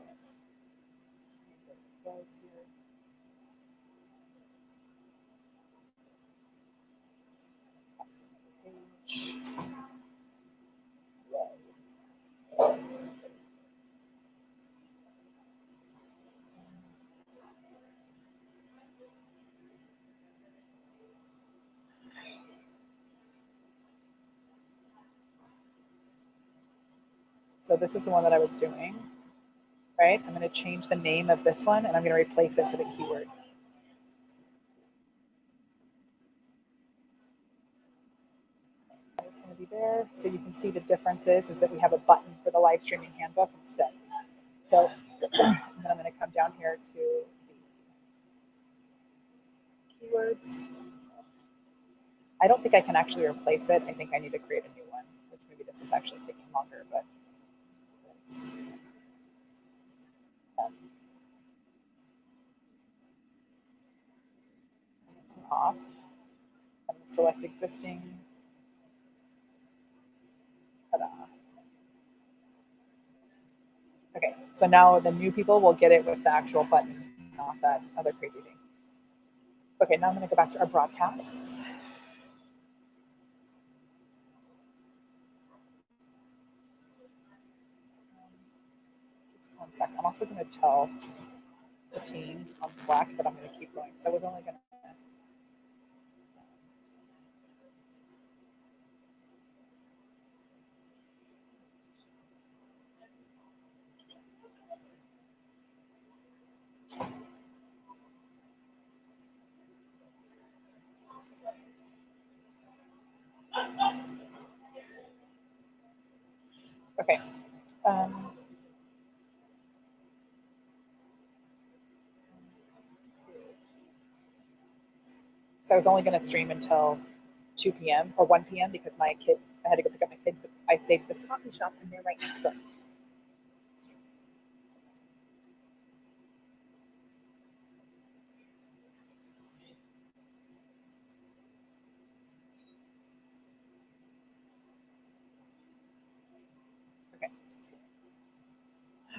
so this is the one that I was doing, right? I'm going to change the name of this one and I'm going to replace it for the keyword. It's going to be there. So you can see the difference is that we have a button for the live streaming handbook instead. So and then I'm going to come down here to the keywords. I don't think I can actually replace it. I think I need to create a new one, which maybe this is actually taking longer, but off. I'm going to select existing. Ta-da. Okay, so now the new people will get it with the actual button, not that other crazy thing. Okay, now I'm going to go back to our broadcasts. Just 1 second. I'm also going to tell the team on Slack that I'm going to keep going. So I was only going to. Okay. So I was only going to stream until 2 p.m. or 1 p.m. because I had to go pick up my kids, but I stayed at this coffee shop and they're right next door. Okay.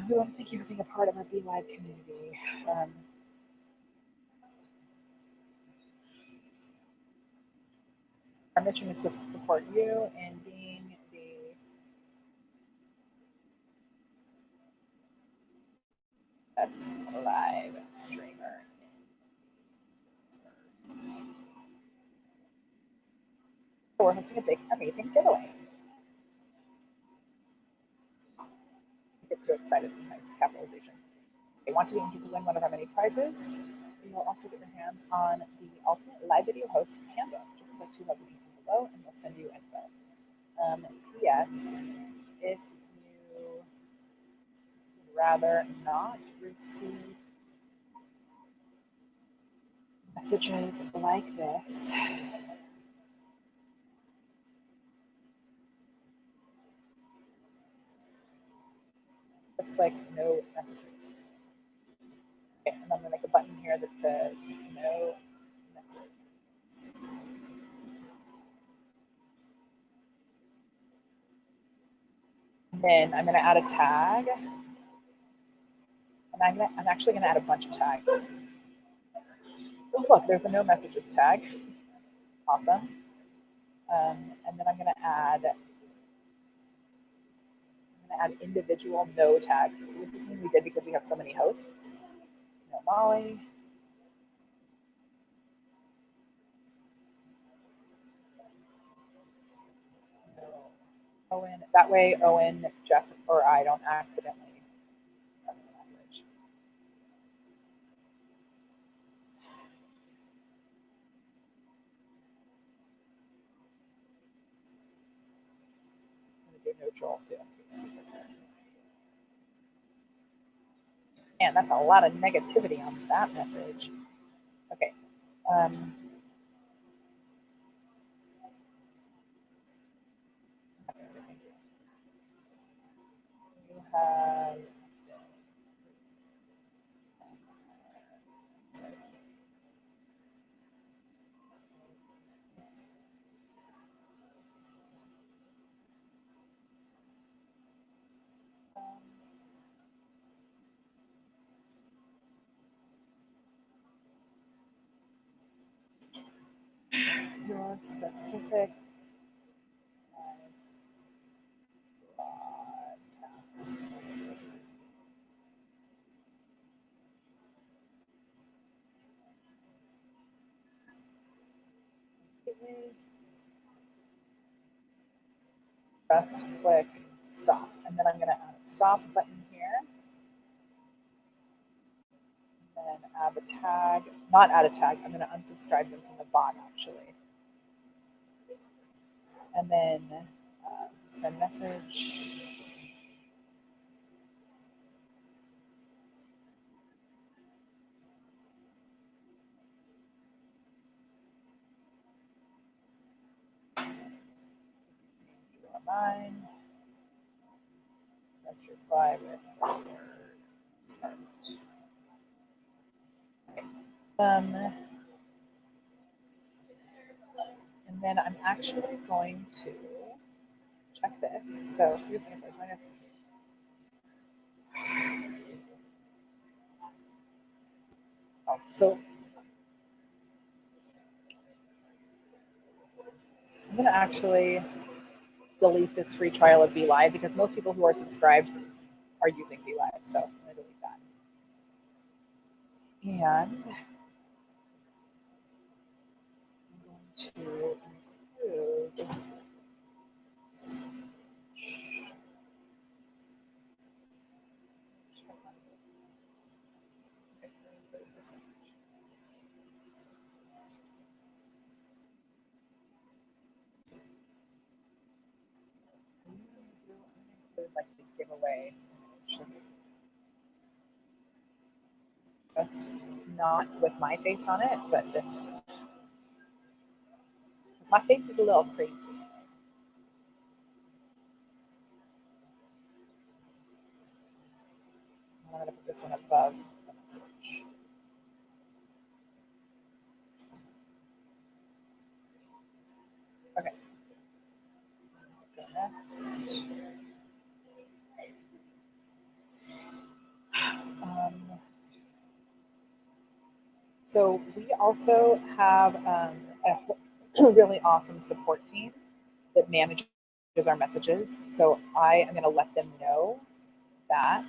We want to thank you for being a part of our BeLive community. Our mission is to support you in being the best live streamer. So we're hosting a big, amazing giveaway. I get too excited sometimes with capitalization. If you want to be entered to win one of our many prizes, you will also get your hands on the Ultimate Live Video Hosts Handbook. Just click 2 notifications below and we'll send you info. P.S. If you would rather not receive messages like this, just click no messages. Okay, and I'm going to make a button here that says no message. Then I'm going to add a tag. And I'm actually going to add a bunch of tags. Oh, look, there's a no messages tag. Awesome. And then I'm going to add individual no tags. So this is something we did because we have so many hosts. No Molly. No Owen. That way Owen, Jeff, or I don't accidentally send a message. I'm going to do neutral too. Man, that's a lot of negativity on that message. Okay. You have your specific broadcasts. Press click stop, and then I'm going to add a stop button here, and then add the tag. Not add a tag. I'm going to unsubscribe them from the bot actually, and then send message. Mine. Let's reply with and then I'm actually going to check this. So here's the minus. Oh, so I'm going to actually delete this free trial of BeLive because most people who are subscribed are using BeLive. So I'm going to delete that. And I'm going to include like the giveaway. Just not with my face on it, but this. My face is a little crazy. I'm going to put this one above the message. Okay. Go next. So we also have a really awesome support team that manages our messages. So I am going to let them know that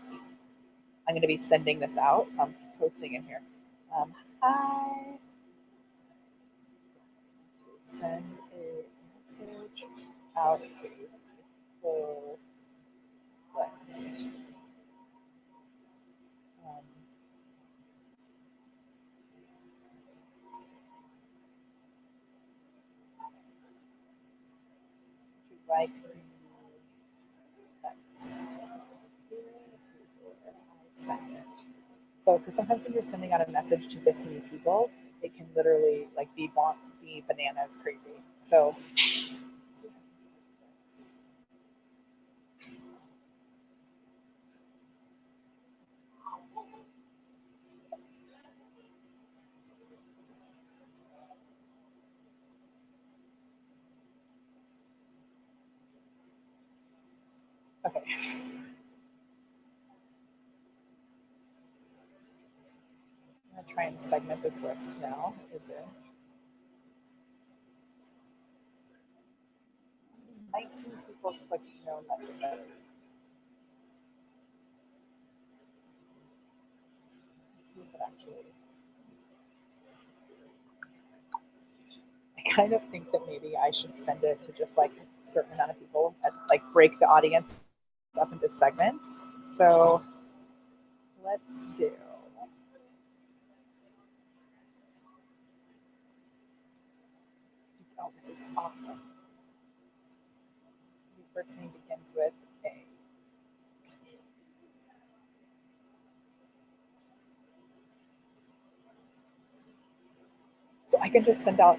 I'm going to be sending this out. So I'm posting in here. Hi. Send a message out to full list. Like send it. So, because sometimes when you're sending out a message to this many people, it can literally like be bananas crazy. So, okay. I'm gonna try and segment this list now. Is it 19 people clicked no message? Let's see if it actually. I kind of think that maybe I should send it to just like a certain amount of people, and, like break the audience up into segments. So let's do. Oh, this is awesome. The first name begins with A. So I can just send out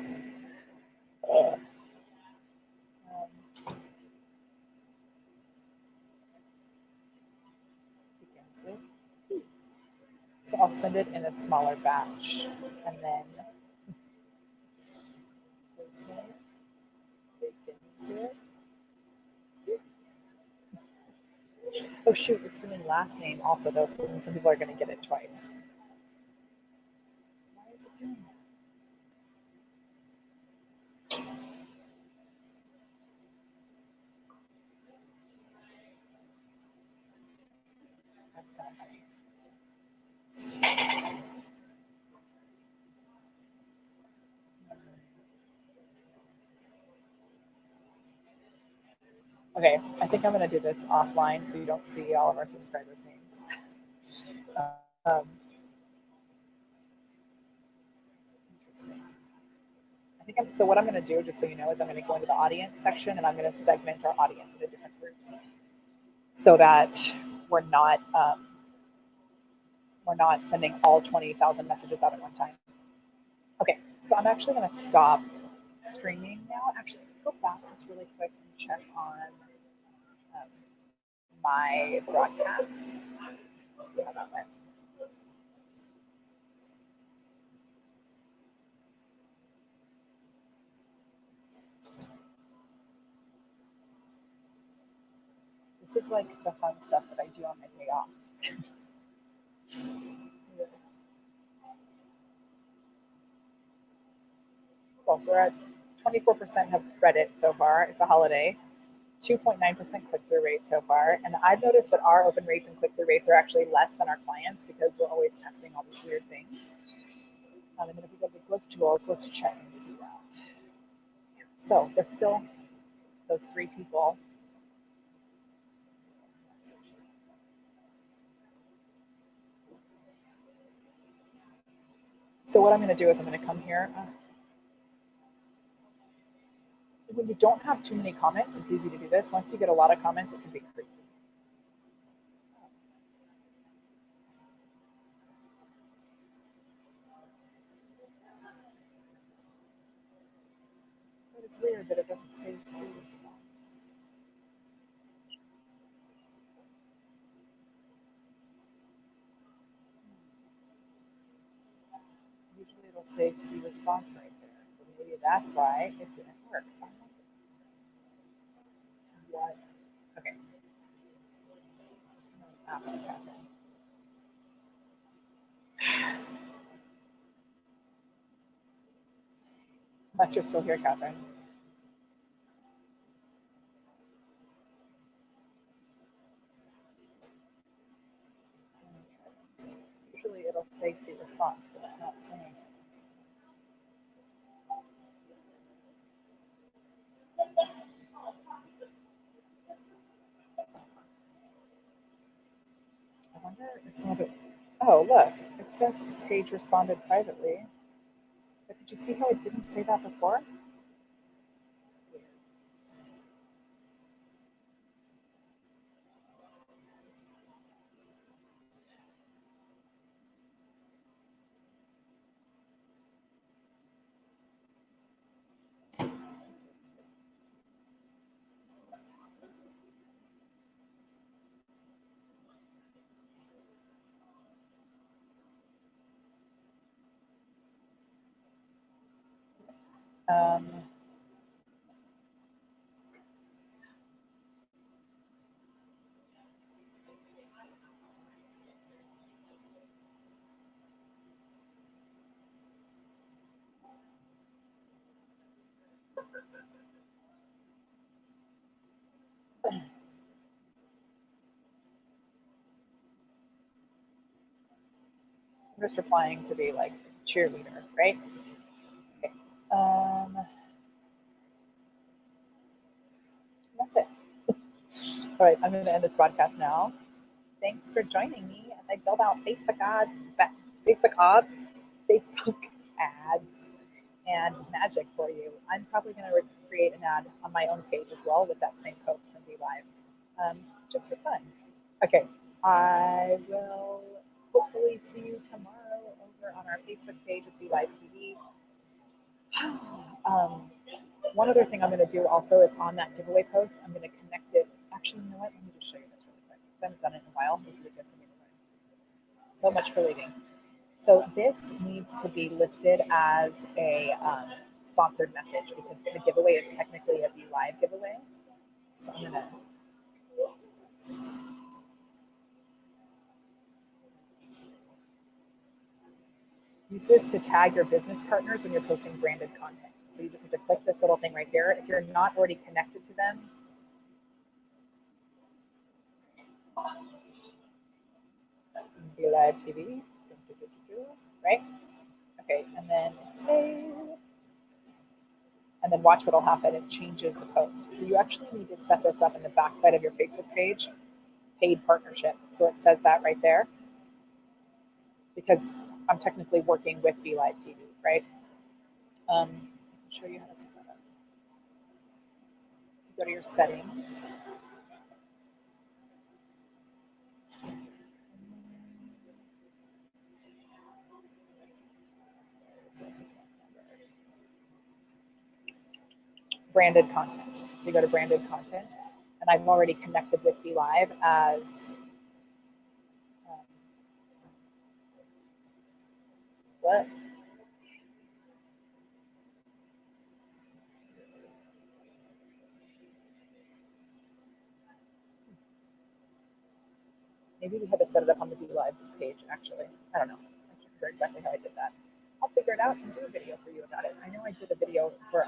begins with B. So I'll send it in a smaller batch, and then this name begins with. Oh shoot, it's doing last name also though, so some people are going to get it twice. Why is it doing that? That's kind of funny. Okay, I think I'm going to do this offline so you don't see all of our subscribers' names. Um, interesting. So what I'm going to do, just so you know, is I'm going to go into the audience section and I'm going to segment our audience into different groups so that we're not um, we're not sending all 20,000 messages out at one time. Okay, so I'm actually going to stop streaming now. Actually, let's go back just really quick and check on um, my broadcast. Let's see how that went. This is like the fun stuff that I do on my day off. Well, so we're at 24% have read it so far. It's a holiday. 2.9% click-through rate so far. And I've noticed that our open rates and click-through rates are actually less than our clients because we're always testing all these weird things. And then if we go to Glyph tools, let's check and see that. So there's still those 3 people. So what I'm going to do is I'm going to come here. When you don't have too many comments, it's easy to do this. Once you get a lot of comments, it can be crazy. But it's weird that it doesn't say see response. Usually it'll say see response right there. So maybe that's why it didn't work. What? Okay. Ask Catherine. Unless you're still here, Catherine. Usually it'll say see response, but it's not saying it. I wonder if some of it. Oh, look. It says page responded privately. But did you see how it didn't say that before? Um, I'm just replying to be like cheerleader, right? Okay. That's it. All right, I'm going to end this broadcast now. Thanks for joining me as I build out Facebook ads, and magic for you. I'm probably going to create an ad on my own page as well with that same post from BeLive, just for fun. Okay, I will hopefully see you tomorrow over on our Facebook page of BeLive TV. Um, one other thing I'm going to do also is on that giveaway post, I'm going to connect it. Actually, you know what? Let me just show you this really quick because I haven't done it in a while. This is good for me to learn. So much for leaving. So this needs to be listed as a sponsored message because the giveaway is technically a BeLive giveaway. So I'm going to use this to tag your business partners when you're posting branded content. So you just have to click this little thing right here. If you're not already connected to them, BeLive TV, right? Okay, and then save. And then watch what'll happen. It changes the post. So you actually need to set this up in the backside of your Facebook page, paid partnership. So it says that right there because I'm technically working with BeLive TV, right? I'll show you how to set that up. You go to your settings. Branded content. So you go to branded content, and I've already connected with BeLive as what? Maybe we had to set it up on the BeLive's page, actually. I don't know. I can't remember exactly how I did that. I'll figure it out and do a video for you about it. I know I did a video for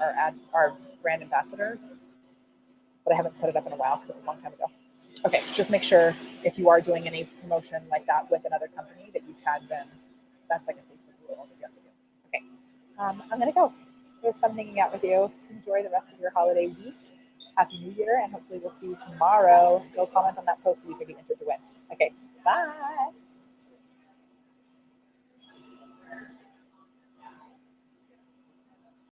our brand ambassadors, but I haven't set it up in a while because it was a long time ago. Okay, just make sure if you are doing any promotion like that with another company that you tag them. That's like a Facebook rule that you have to do. Okay, I'm gonna go. It was fun hanging out with you. Enjoy the rest of your holiday week. Happy New Year, and hopefully we'll see you tomorrow. Go comment on that post so you can be entered to win.